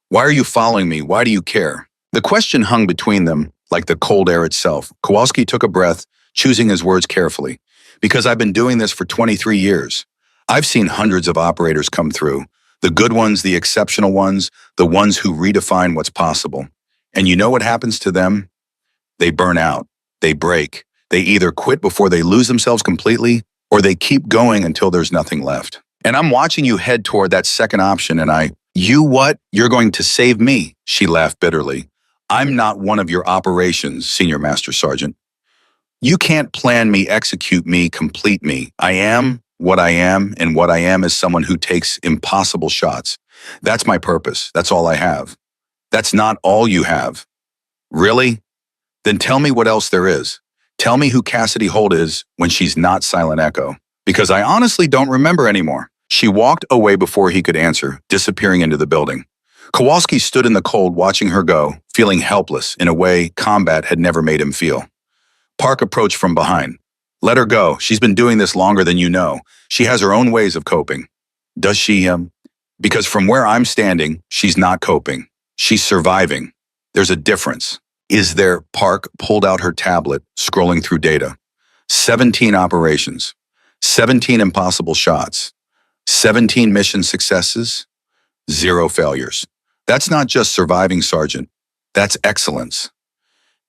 Why are you following me? Why do you care? The question hung between them like the cold air itself. Kowalski took a breath, choosing his words carefully. Because I've been doing this for 23 years. I've seen hundreds of operators come through. The good ones, the exceptional ones, the ones who redefine what's possible. And you know what happens to them? They burn out. They break. They either quit before they lose themselves completely, or they keep going until there's nothing left. And I'm watching you head toward that second option, and you what? You're going to save me, she laughed bitterly. I'm not one of your operations, Senior Master Sergeant. You can't plan me, execute me, complete me. I am what I am, and what I am is someone who takes impossible shots. That's my purpose. That's all I have. That's not all you have. Really? Then tell me what else there is. Tell me who Cassidy Holt is when she's not Silent Echo. Because I honestly don't remember anymore. She walked away before he could answer, disappearing into the building. Kowalski stood in the cold watching her go, feeling helpless in a way combat had never made him feel. Park approached from behind. Let her go. She's been doing this longer than you know. She has her own ways of coping. Does she, Because from where I'm standing, she's not coping. She's surviving. There's a difference. Is there? Park pulled out her tablet, scrolling through data. 17 operations. 17 impossible shots. 17 mission successes. 0 failures. That's not just surviving, Sergeant. That's excellence.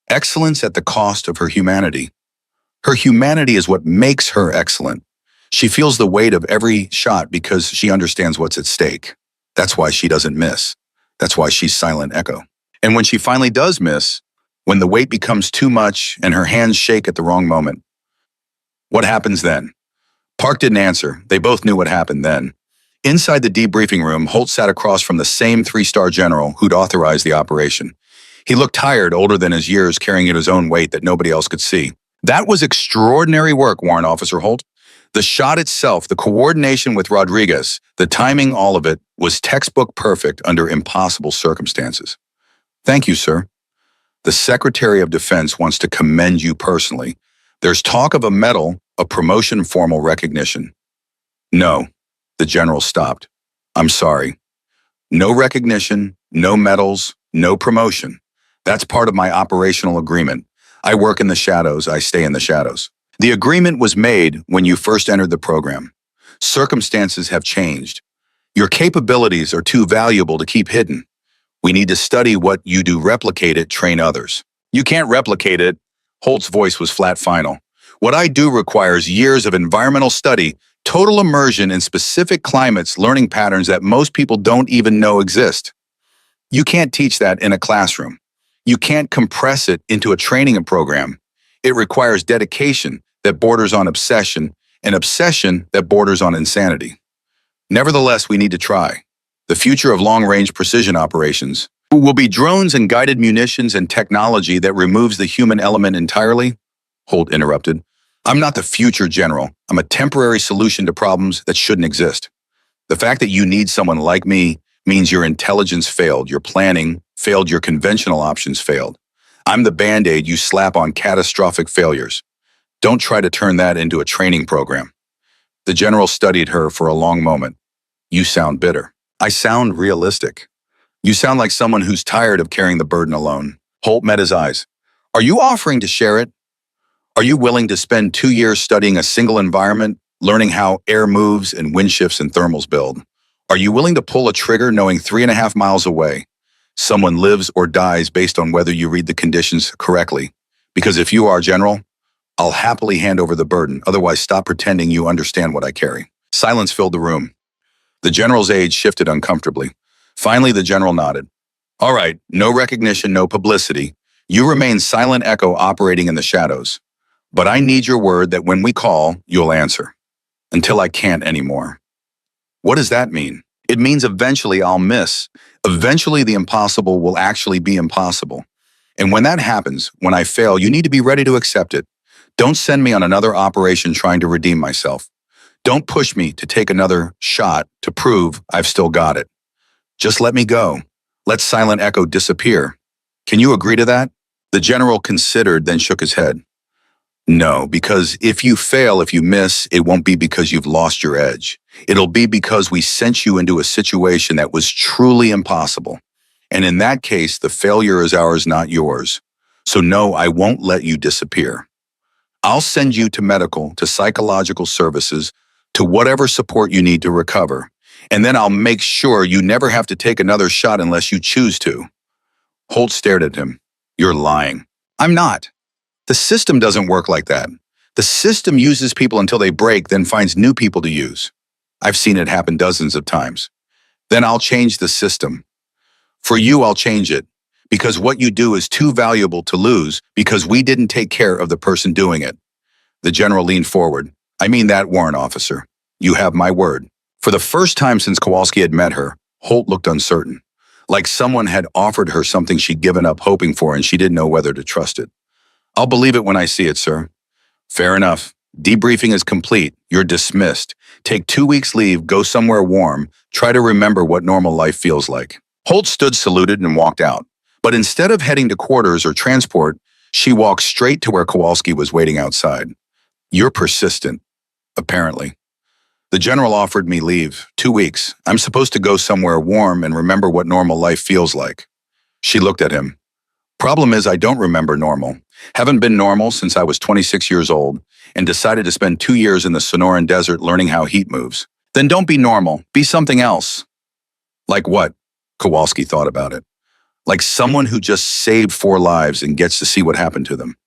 Excellence at the cost of her humanity. Her humanity is what makes her excellent. She feels the weight of every shot because she understands what's at stake. That's why she doesn't miss. That's why she's Silent Echo. And when she finally does miss, when the weight becomes too much and her hands shake at the wrong moment, what happens then? Park didn't answer. They both knew what happened then. Inside the debriefing room, Holt sat across from the same 3-star general who'd authorized the operation. He looked tired, older than his years, carrying his own weight that nobody else could see. That was extraordinary work, Warrant Officer Holt. The shot itself, the coordination with Rodriguez, the timing, all of it, was textbook perfect under impossible circumstances. Thank you, sir. The Secretary of Defense wants to commend you personally. There's talk of a medal, a promotion, formal recognition. No, the general stopped. I'm sorry. No recognition, no medals, no promotion. That's part of my operational agreement. I work in the shadows, I stay in the shadows. The agreement was made when you first entered the program. Circumstances have changed. Your capabilities are too valuable to keep hidden. We need to study what you do, replicate it, train others. You can't replicate it. Holt's voice was flat final. What I do requires years of environmental study, total immersion in specific climates, learning patterns that most people don't even know exist. You can't teach that in a classroom. You can't compress it into a training program. It requires dedication that borders on obsession, and obsession that borders on insanity. Nevertheless, we need to try. The future of long-range precision operations will be drones and guided munitions and technology that removes the human element entirely. Holt interrupted. I'm not the future, General. I'm a temporary solution to problems that shouldn't exist. The fact that you need someone like me means your intelligence failed, your planning failed, your conventional options failed. I'm the Band-Aid you slap on catastrophic failures. Don't try to turn that into a training program. The general studied her for a long moment. You sound bitter. I sound realistic. You sound like someone who's tired of carrying the burden alone. Holt met his eyes. Are you offering to share it? Are you willing to spend 2 years studying a single environment, learning how air moves and wind shifts and thermals build? Are you willing to pull a trigger knowing 3.5 miles away someone lives or dies based on whether you read the conditions correctly? Because if you are, General, I'll happily hand over the burden. Otherwise, stop pretending you understand what I carry. Silence filled the room. The general's age shifted uncomfortably. Finally, the general nodded. All right, no recognition, no publicity. You remain Silent Echo operating in the shadows. But I need your word that when we call, you'll answer. Until I can't anymore. What does that mean? It means eventually I'll miss. Eventually the impossible will actually be impossible. And when that happens, when I fail, you need to be ready to accept it. Don't send me on another operation trying to redeem myself. Don't push me to take another shot to prove I've still got it. Just let me go. Let Silent Echo disappear. Can you agree to that? The general considered, then shook his head. No, because if you fail, if you miss, it won't be because you've lost your edge. It'll be because we sent you into a situation that was truly impossible. And in that case, the failure is ours, not yours. So no, I won't let you disappear. I'll send you to medical, to psychological services, to whatever support you need to recover. And then I'll make sure you never have to take another shot unless you choose to. Holt stared at him. You're lying. I'm not. The system doesn't work like that. The system uses people until they break, then finds new people to use. I've seen it happen dozens of times. Then I'll change the system. For you, I'll change it. Because what you do is too valuable to lose because we didn't take care of the person doing it. The general leaned forward. I mean that, warrant officer. You have my word. For the first time since Kowalski had met her, Holt looked uncertain. Like someone had offered her something she'd given up hoping for and she didn't know whether to trust it. I'll believe it when I see it, sir. Fair enough. Debriefing is complete. You're dismissed. Take 2 weeks leave, go somewhere warm, try to remember what normal life feels like. Holt stood, saluted, and walked out. But instead of heading to quarters or transport, she walked straight to where Kowalski was waiting outside. You're persistent, apparently. The general offered me leave, 2 weeks. I'm supposed to go somewhere warm and remember what normal life feels like. She looked at him. Problem is, I don't remember normal. Haven't been normal since I was 26 years old and decided to spend 2 years in the Sonoran Desert learning how heat moves. Then don't be normal. Be something else. Like what? Kowalski thought about it. Like someone who just saved 4 lives and gets to see what happened to them.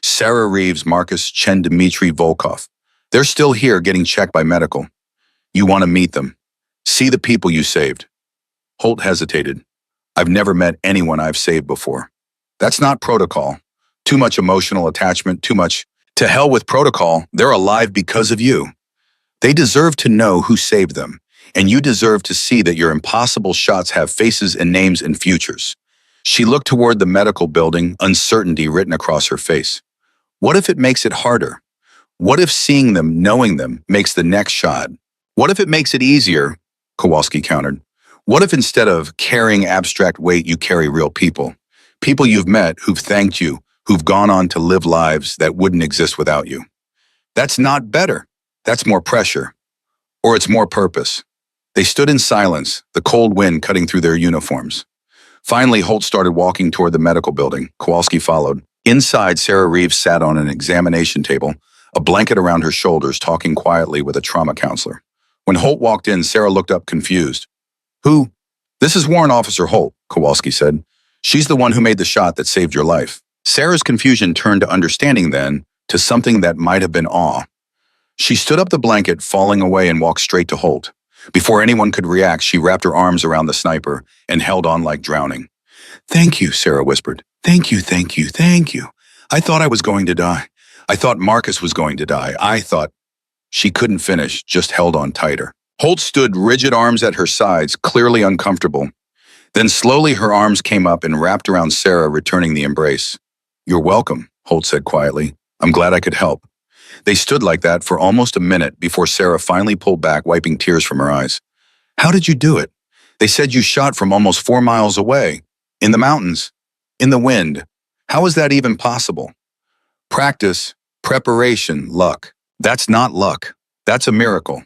Sarah Reeves, Marcus, Chen, Dmitry, Volkov. They're still here getting checked by medical. You want to meet them. See the people you saved. Holt hesitated. I've never met anyone I've saved before. That's not protocol. Too much emotional attachment, too much. To hell with protocol, they're alive because of you. They deserve to know who saved them, and you deserve to see that your impossible shots have faces and names and futures. She looked toward the medical building, uncertainty written across her face. What if it makes it harder? What if seeing them, knowing them, makes the next shot? What if it makes it easier? Kowalski countered. What if instead of carrying abstract weight, you carry real people? People you've met who've thanked you, who've gone on to live lives that wouldn't exist without you. That's not better. That's more pressure. Or it's more purpose. They stood in silence, the cold wind cutting through their uniforms. Finally, Holt started walking toward the medical building. Kowalski followed. Inside, Sarah Reeves sat on an examination table, a blanket around her shoulders, talking quietly with a trauma counselor. When Holt walked in, Sarah looked up confused. Who? This is Warrant Officer Holt, Kowalski said. She's the one who made the shot that saved your life. Sarah's confusion turned to understanding then, to something that might have been awe. She stood up the blanket, falling away, and walked straight to Holt. Before anyone could react, she wrapped her arms around the sniper and held on like drowning. Thank you, Sarah whispered. Thank you, thank you, thank you. I thought I was going to die. I thought Marcus was going to die. I thought... She couldn't finish, just held on tighter. Holt stood, rigid arms at her sides, clearly uncomfortable. Then slowly her arms came up and wrapped around Sarah, returning the embrace. You're welcome, Holt said quietly. I'm glad I could help. They stood like that for almost a minute before Sarah finally pulled back, wiping tears from her eyes. How did you do it? They said you shot from almost 4 miles away. In the mountains. In the wind. How is that even possible? Practice, preparation, luck. That's not luck. That's a miracle.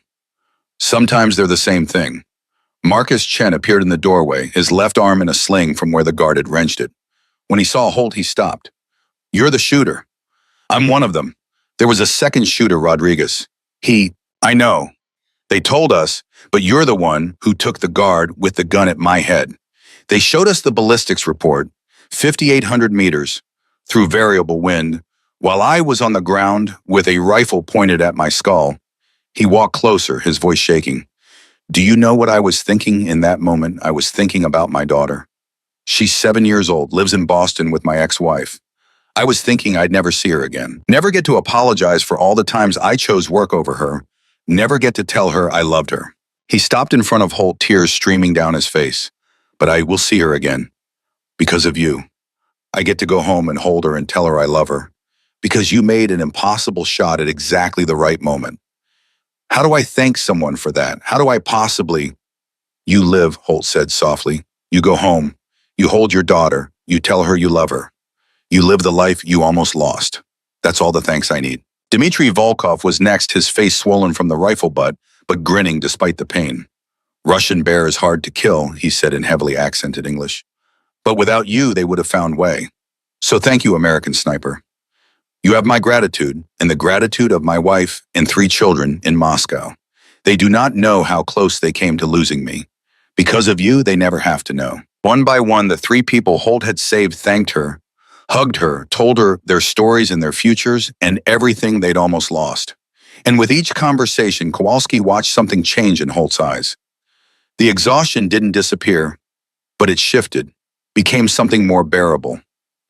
Sometimes they're the same thing. Marcus Chen appeared in the doorway, his left arm in a sling from where the guard had wrenched it. When he saw Holt, he stopped. You're the shooter. I'm one of them. There was a second shooter, Rodriguez. I know. They told us, but you're the one who took the guard with the gun at my head. They showed us the ballistics report, 5,800 meters, through variable wind, while I was on the ground with a rifle pointed at my skull. He walked closer, his voice shaking. Do you know what I was thinking in that moment? I was thinking about my daughter. She's 7 years old, lives in Boston with my ex-wife. I was thinking I'd never see her again. Never get to apologize for all the times I chose work over her. Never get to tell her I loved her. He stopped in front of Holt, tears streaming down his face. But I will see her again. Because of you. I get to go home and hold her and tell her I love her. Because you made an impossible shot at exactly the right moment. How do I thank someone for that? How do I possibly... You live, Holt said softly. You go home. You hold your daughter. You tell her you love her. You live the life you almost lost. That's all the thanks I need. Dmitry Volkov was next, his face swollen from the rifle butt, but grinning despite the pain. Russian bear is hard to kill, he said in heavily accented English. But without you, they would have found way. So thank you, American sniper. You have my gratitude and the gratitude of my wife and 3 children in Moscow. They do not know how close they came to losing me. Because of you, they never have to know. One by one, the 3 people Holt had saved thanked her, hugged her, told her their stories and their futures and everything they'd almost lost. And with each conversation, Kowalski watched something change in Holt's eyes. The exhaustion didn't disappear, but it shifted, became something more bearable,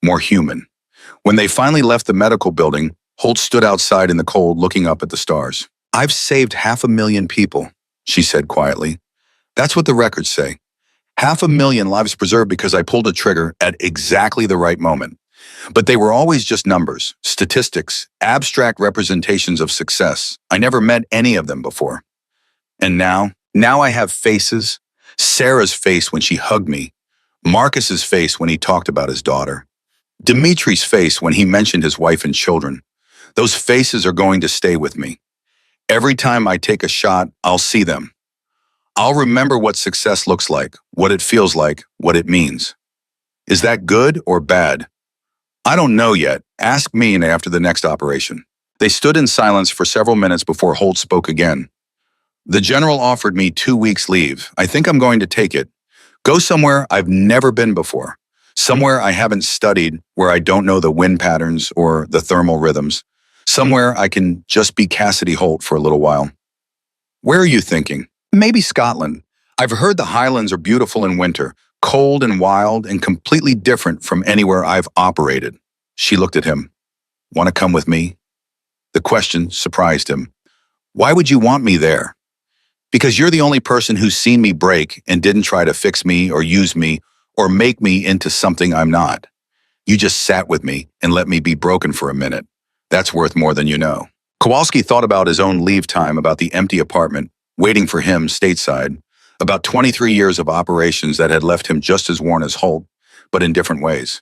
more human. When they finally left the medical building, Holt stood outside in the cold looking up at the stars. I've saved 500,000 people, she said quietly. That's what the records say. 500,000 lives preserved because I pulled a trigger at exactly the right moment. But they were always just numbers, statistics, abstract representations of success. I never met any of them before. And now I have faces. Sarah's face when she hugged me. Marcus's face when he talked about his daughter. Dimitri's face when he mentioned his wife and children. Those faces are going to stay with me. Every time I take a shot, I'll see them. I'll remember what success looks like, what it feels like, what it means. Is that good or bad? I don't know yet. Ask me after the next operation. They stood in silence for several minutes before Holt spoke again. The general offered me 2 weeks leave. I think I'm going to take it. Go somewhere I've never been before. Somewhere I haven't studied, where I don't know the wind patterns or the thermal rhythms. Somewhere I can just be Cassidy Holt for a little while. Where are you thinking? Maybe Scotland. I've heard the Highlands are beautiful in winter, cold and wild and completely different from anywhere I've operated. She looked at him. Want to come with me? The question surprised him. Why would you want me there? Because you're the only person who's seen me break and didn't try to fix me or use me or make me into something I'm not. You just sat with me and let me be broken for a minute. That's worth more than you know. Kowalski thought about his own leave time, about the empty apartment, waiting for him stateside, about 23 years of operations that had left him just as worn as Holt, but in different ways.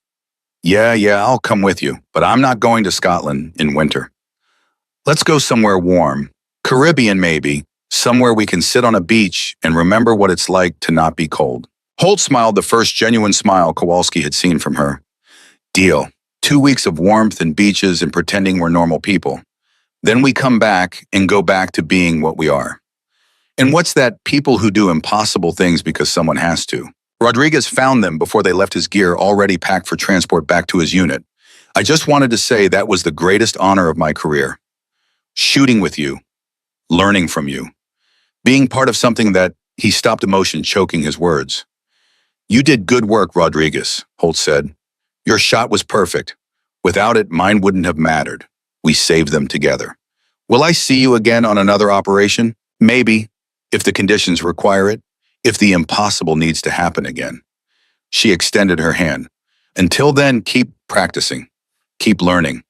Yeah, I'll come with you, but I'm not going to Scotland in winter. Let's go somewhere warm, Caribbean maybe, somewhere we can sit on a beach and remember what it's like to not be cold. Holt smiled, the first genuine smile Kowalski had seen from her. Deal. 2 weeks of warmth and beaches and pretending we're normal people. Then we come back and go back to being what we are. And what's that? People who do impossible things because someone has to. Rodriguez found them before they left his gear already packed for transport back to his unit. I just wanted to say that was the greatest honor of my career. Shooting with you. Learning from you. Being part of something that... He stopped emotion, choking his words. You did good work, Rodriguez, Holt said. Your shot was perfect. Without it, mine wouldn't have mattered. We saved them together. Will I see you again on another operation? Maybe, if the conditions require it, if the impossible needs to happen again. She extended her hand. Until then, keep practicing. Keep learning.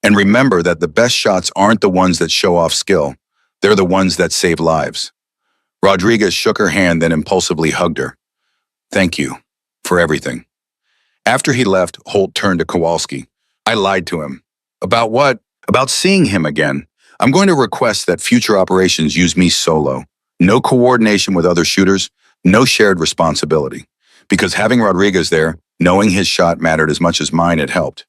And remember that the best shots aren't the ones that show off skill. They're the ones that save lives. Rodriguez shook her hand, then impulsively hugged her. Thank you for everything. After he left, Holt turned to Kowalski. I lied to him. About what? About seeing him again. I'm going to request that future operations use me solo. No coordination with other shooters, no shared responsibility. Because having Rodriguez there, knowing his shot mattered as much as mine, it helped.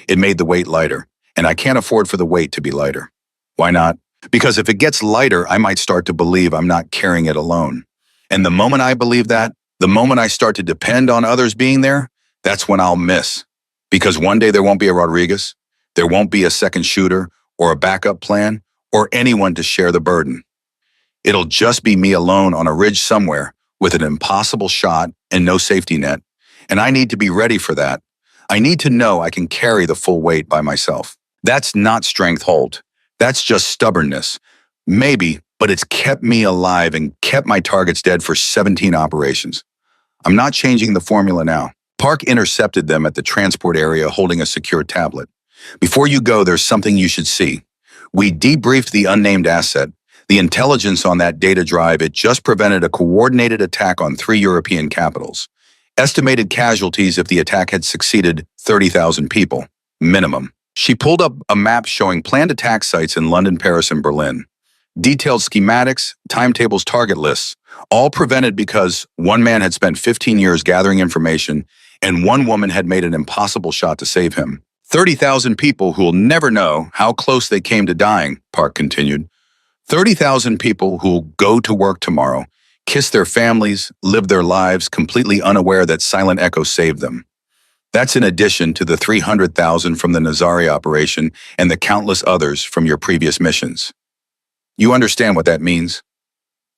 It made the weight lighter, and I can't afford for the weight to be lighter. Why not? Because if it gets lighter, I might start to believe I'm not carrying it alone. And the moment I believe that, the moment I start to depend on others being there, that's when I'll miss. Because one day there won't be a Rodriguez, there won't be a second shooter or a backup plan or anyone to share the burden. It'll just be me alone on a ridge somewhere with an impossible shot and no safety net. And I need to be ready for that. I need to know I can carry the full weight by myself. That's not strength, Holt. That's just stubbornness. Maybe, but it's kept me alive and kept my targets dead for 17 operations. I'm not changing the formula now. Park intercepted them at the transport area holding a secure tablet. Before you go, there's something you should see. We debriefed the unnamed asset. The intelligence on that data drive, it just prevented a coordinated attack on 3 European capitals. Estimated casualties if the attack had succeeded, 30,000 people, minimum. She pulled up a map showing planned attack sites in London, Paris, and Berlin. Detailed schematics, timetables, target lists, all prevented because one man had spent 15 years gathering information and one woman had made an impossible shot to save him. 30,000 people who will never know how close they came to dying, Park continued. 30,000 people who will go to work tomorrow, kiss their families, live their lives completely unaware that Silent Echo saved them. That's in addition to the 300,000 from the Nazari operation and the countless others from your previous missions. You understand what that means?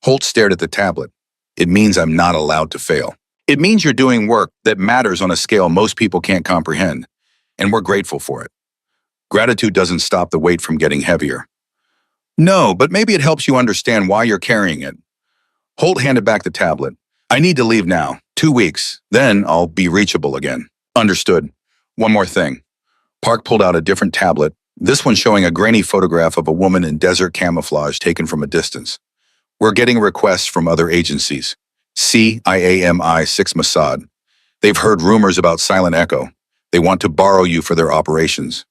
Holt stared at the tablet. It means I'm not allowed to fail. It means you're doing work that matters on a scale most people can't comprehend, and we're grateful for it. Gratitude doesn't stop the weight from getting heavier. No, but maybe it helps you understand why you're carrying it. Holt handed back the tablet. I need to leave now. 2 weeks. Then I'll be reachable again. Understood. One more thing. Park pulled out a different tablet, this one showing a grainy photograph of a woman in desert camouflage taken from a distance. We're getting requests from other agencies. CIAMI-6 Mossad. They've heard rumors about Silent Echo. They want to borrow you for their operations.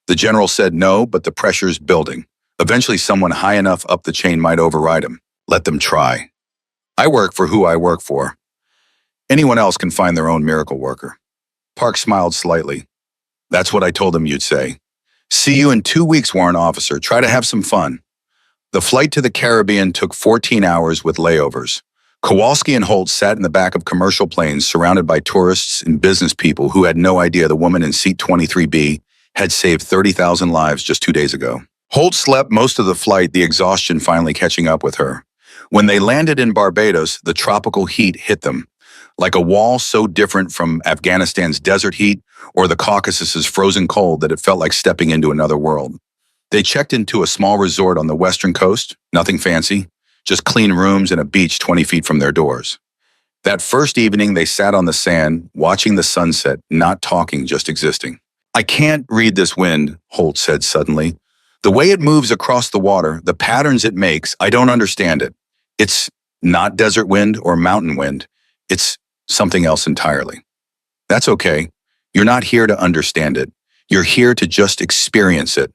The general said no, but the pressure's building. Eventually someone high enough up the chain might override him. Let them try. I work for who I work for. Anyone else can find their own miracle worker. Park smiled slightly. That's what I told him you'd say. See you in 2 weeks, warrant officer. Try to have some fun. The flight to the Caribbean took 14 hours with layovers. Kowalski and Holt sat in the back of commercial planes surrounded by tourists and business people who had no idea the woman in seat 23B had saved 30,000 lives just 2 days ago. Holt slept most of the flight, the exhaustion finally catching up with her. When they landed in Barbados, the tropical heat hit them. Like a wall so different from Afghanistan's desert heat or the Caucasus's frozen cold that it felt like stepping into another world. They checked into a small resort on the western coast, nothing fancy, just clean rooms and a beach 20 feet from their doors. That first evening, they sat on the sand, watching the sunset, not talking, just existing. I can't read this wind, Holt said suddenly. The way it moves across the water, the patterns it makes, I don't understand it. It's not desert wind or mountain wind. It's something else entirely. That's okay. You're not here to understand it. You're here to just experience it.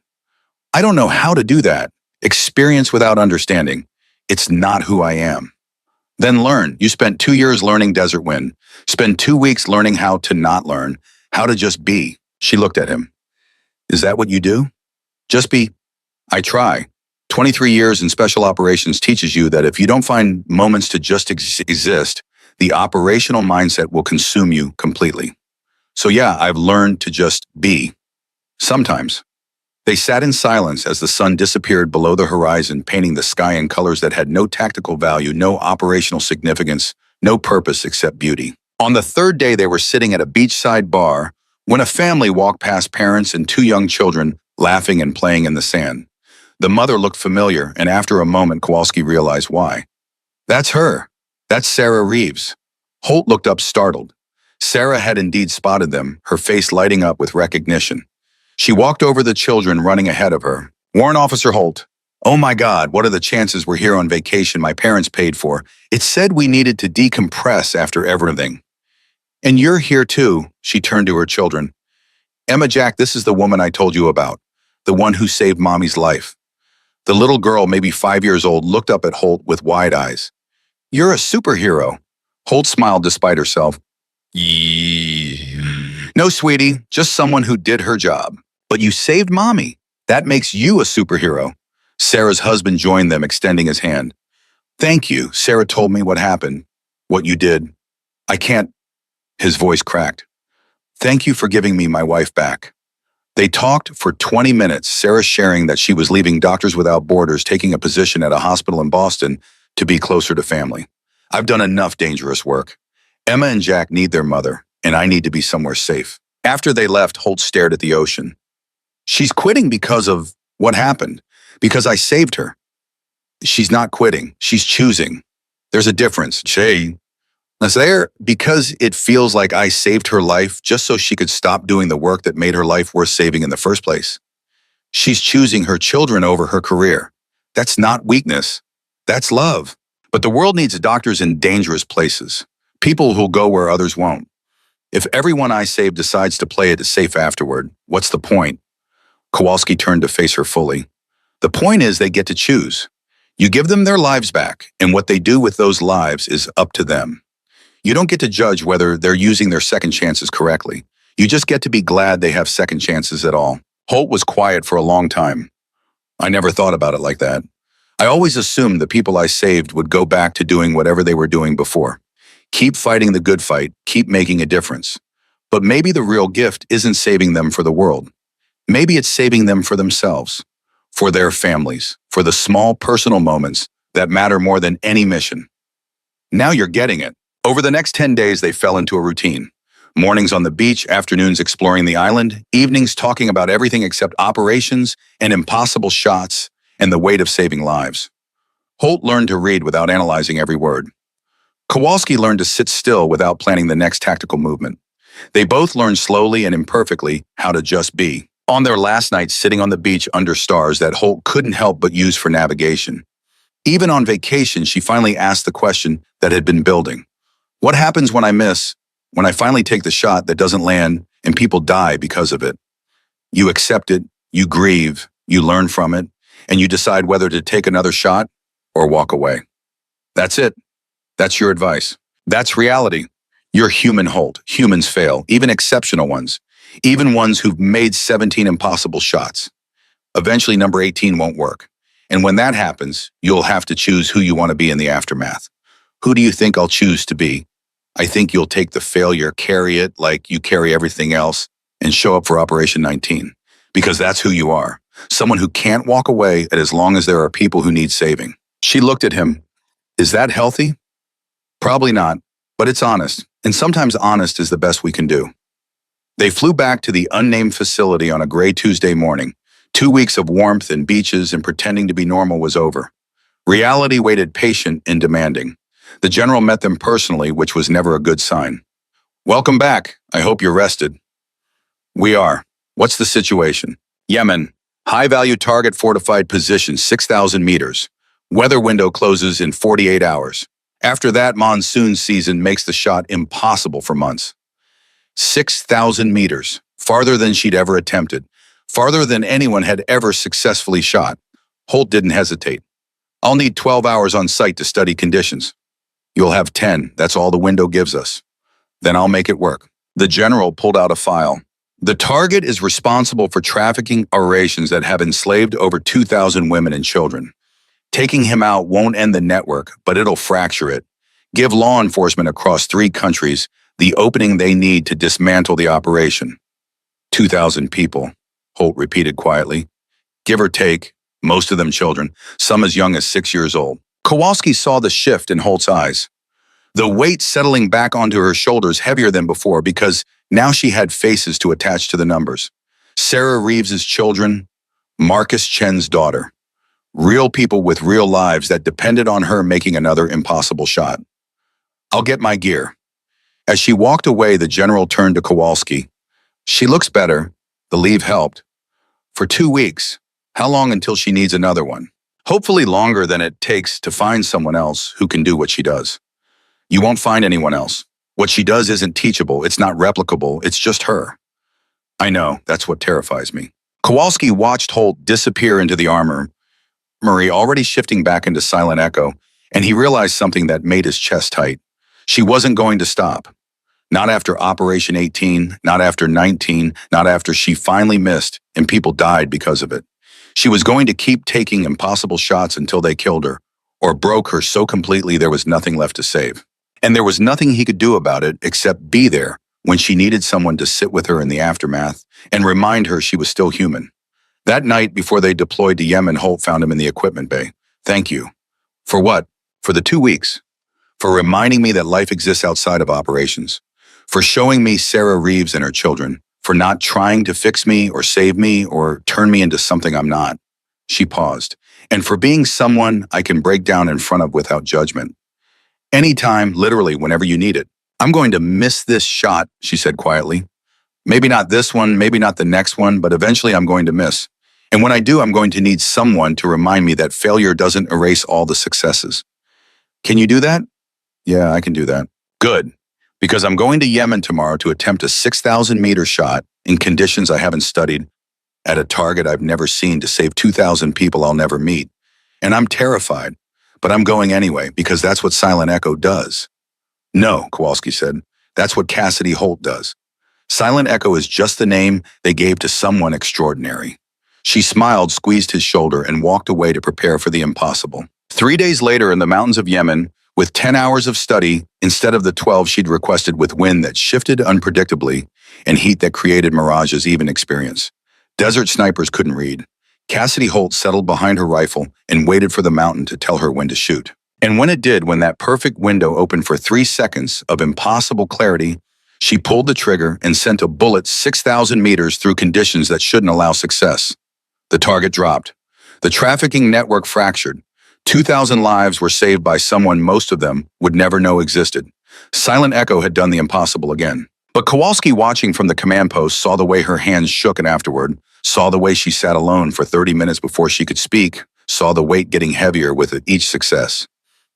I don't know how to do that. Experience without understanding. It's not who I am. Then learn. You spent 2 years learning desert wind. Spend 2 weeks learning how to not learn, how to just be. She looked at him. Is that what you do? Just be. I try. 23 years in special operations teaches you that if you don't find moments to just exist, the operational mindset will consume you completely. So yeah, I've learned to just be. Sometimes. They sat in silence as the sun disappeared below the horizon, painting the sky in colors that had no tactical value, no operational significance, no purpose except beauty. On the third day, they were sitting at a beachside bar when a family walked past parents and 2 young children laughing and playing in the sand. The mother looked familiar, and after a moment, Kowalski realized why. That's her. That's Sarah Reeves. Holt looked up startled. Sarah had indeed spotted them, her face lighting up with recognition. She walked over the children running ahead of her. Warrant Officer Holt. Oh my God, what are the chances we're here on vacation my parents paid for? It said we needed to decompress after everything. And you're here too, she turned to her children. Emma Jack, this is the woman I told you about, the one who saved Mommy's life. The little girl, maybe 5 years old, looked up at Holt with wide eyes. You're a superhero. Holt smiled despite herself. No, sweetie, just someone who did her job. But you saved Mommy. That makes you a superhero. Sarah's husband joined them, extending his hand. Thank you. Sarah told me what happened, what you did. I can't. His voice cracked. Thank you for giving me my wife back. They talked for 20 minutes, Sarah sharing that she was leaving Doctors Without Borders, taking a position at a hospital in Boston to be closer to family. I've done enough dangerous work. Emma and Jack need their mother, and I need to be somewhere safe. After they left, Holt stared at the ocean. She's quitting because of what happened, because I saved her. She's not quitting. She's choosing. There's a difference. Is there because it feels like I saved her life just so she could stop doing the work that made her life worth saving in the first place. She's choosing her children over her career. That's not weakness. That's love. But the world needs doctors in dangerous places, people who'll go where others won't. If everyone I save decides to play it safe afterward, what's the point? Kowalski turned to face her fully. The point is they get to choose. You give them their lives back, and what they do with those lives is up to them. You don't get to judge whether they're using their second chances correctly. You just get to be glad they have second chances at all. Holt was quiet for a long time. I never thought about it like that. I always assumed the people I saved would go back to doing whatever they were doing before. Keep fighting the good fight, keep making a difference. But maybe the real gift isn't saving them for the world. Maybe it's saving them for themselves, for their families, for the small personal moments that matter more than any mission. Now you're getting it. Over the next 10 days, they fell into a routine. Mornings on the beach, afternoons exploring the island, evenings talking about everything except operations and impossible shots and the weight of saving lives. Holt learned to read without analyzing every word. Kowalski learned to sit still without planning the next tactical movement. They both learned slowly and imperfectly how to just be. On their last night sitting on the beach under stars that Holt couldn't help but use for navigation. Even on vacation, she finally asked the question that had been building. What happens when I miss, when I finally take the shot that doesn't land and people die because of it? You accept it, you grieve, you learn from it, and you decide whether to take another shot or walk away. That's it. That's your advice. That's reality. You're human, Holt. Humans fail, even exceptional ones, even ones who've made 17 impossible shots. Eventually, number 18 won't work. And when that happens, you'll have to choose who you want to be in the aftermath. Who do you think I'll choose to be? I think you'll take the failure, carry it like you carry everything else, and show up for Operation 19. Because that's who you are. Someone who can't walk away as long as there are people who need saving. She looked at him. Is that healthy? Probably not, but it's honest. And sometimes honest is the best we can do. They flew back to the unnamed facility on a gray Tuesday morning. 2 weeks of warmth and beaches and pretending to be normal was over. Reality waited patient and demanding. The general met them personally, which was never a good sign. Welcome back. I hope you're rested. We are. What's the situation? Yemen. High-value target fortified position, 6,000 meters. Weather window closes in 48 hours. After that, monsoon season makes the shot impossible for months. 6,000 meters, farther than she'd ever attempted, farther than anyone had ever successfully shot. Holt didn't hesitate. I'll need 12 hours on site to study conditions. You'll have 10, that's all the window gives us. Then I'll make it work. The general pulled out a file. The target is responsible for trafficking operations that have enslaved over 2,000 women and children. Taking him out won't end the network, but it'll fracture it. Give law enforcement across 3 countries the opening they need to dismantle the operation. 2,000 people, Holt repeated quietly. Give or take, most of them children, some as young as 6 years old. Kowalski saw the shift in Holt's eyes. The weight settling back onto her shoulders heavier than before because now she had faces to attach to the numbers. Sarah Reeves's children, Marcus Chen's daughter. Real people with real lives that depended on her making another impossible shot. I'll get my gear. As she walked away, the general turned to Kowalski. She looks better. The leave helped. For 2 weeks. How long until she needs another one? Hopefully longer than it takes to find someone else who can do what she does. You won't find anyone else. What she does isn't teachable, it's not replicable, it's just her. I know, that's what terrifies me. Kowalski watched Holt disappear into the armory, already shifting back into silent echo, and he realized something that made his chest tight. She wasn't going to stop. Not after Operation 18, not after 19, not after she finally missed and people died because of it. She was going to keep taking impossible shots until they killed her, or broke her so completely there was nothing left to save. And there was nothing he could do about it except be there when she needed someone to sit with her in the aftermath and remind her she was still human. That night before they deployed to Yemen, Holt found him in the equipment bay. "Thank you." "For what?" "For the 2 weeks. For reminding me that life exists outside of operations. For showing me Sarah Reeves and her children. For not trying to fix me or save me or turn me into something I'm not." She paused. "And for being someone I can break down in front of without judgment. Anytime, literally, whenever you need it." "I'm going to miss this shot," she said quietly. "Maybe not this one, maybe not the next one, but eventually I'm going to miss. And when I do, I'm going to need someone to remind me that failure doesn't erase all the successes." "Can you do that?" "Yeah, I can do that." "Good. Because I'm going to Yemen tomorrow to attempt a 6,000-meter shot in conditions I haven't studied, at a target I've never seen to save 2,000 people I'll never meet. And I'm terrified, but I'm going anyway because that's what Silent Echo does." "No," Kowalski said. "That's what Cassidy Holt does. Silent Echo is just the name they gave to someone extraordinary." She smiled, squeezed his shoulder, and walked away to prepare for the impossible. 3 days later, in the mountains of Yemen, with 10 hours of study instead of the 12 she'd requested, with wind that shifted unpredictably and heat that created mirages even experience. Desert snipers couldn't read. Cassidy Holt settled behind her rifle and waited for the mountain to tell her when to shoot. And when it did, when that perfect window opened for 3 seconds of impossible clarity, she pulled the trigger and sent a bullet 6,000 meters through conditions that shouldn't allow success. The target dropped. The trafficking network fractured. 2,000 lives were saved by someone most of them would never know existed. Silent Echo had done the impossible again. But Kowalski, watching from the command post, saw the way her hands shook, and afterward, saw the way she sat alone for 30 minutes before she could speak, saw the weight getting heavier with each success.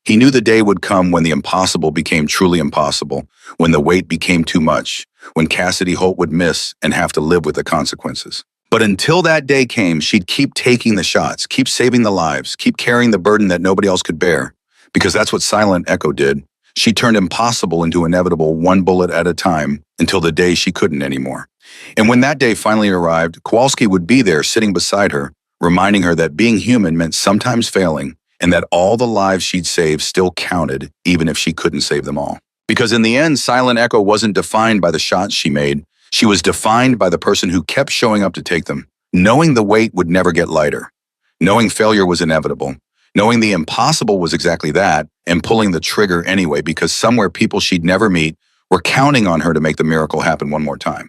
He knew the day would come when the impossible became truly impossible, when the weight became too much, when Cassidy Holt would miss and have to live with the consequences. But until that day came, she'd keep taking the shots, keep saving the lives, keep carrying the burden that nobody else could bear, because that's what Silent Echo did. She turned impossible into inevitable, one bullet at a time, until the day she couldn't anymore. And when that day finally arrived, Kowalski would be there sitting beside her, reminding her that being human meant sometimes failing, and that all the lives she'd saved still counted, even if she couldn't save them all. Because in the end, Silent Echo wasn't defined by the shots she made. She was defined by the person who kept showing up to take them, knowing the weight would never get lighter, knowing failure was inevitable, knowing the impossible was exactly that, and pulling the trigger anyway because somewhere people she'd never meet were counting on her to make the miracle happen one more time.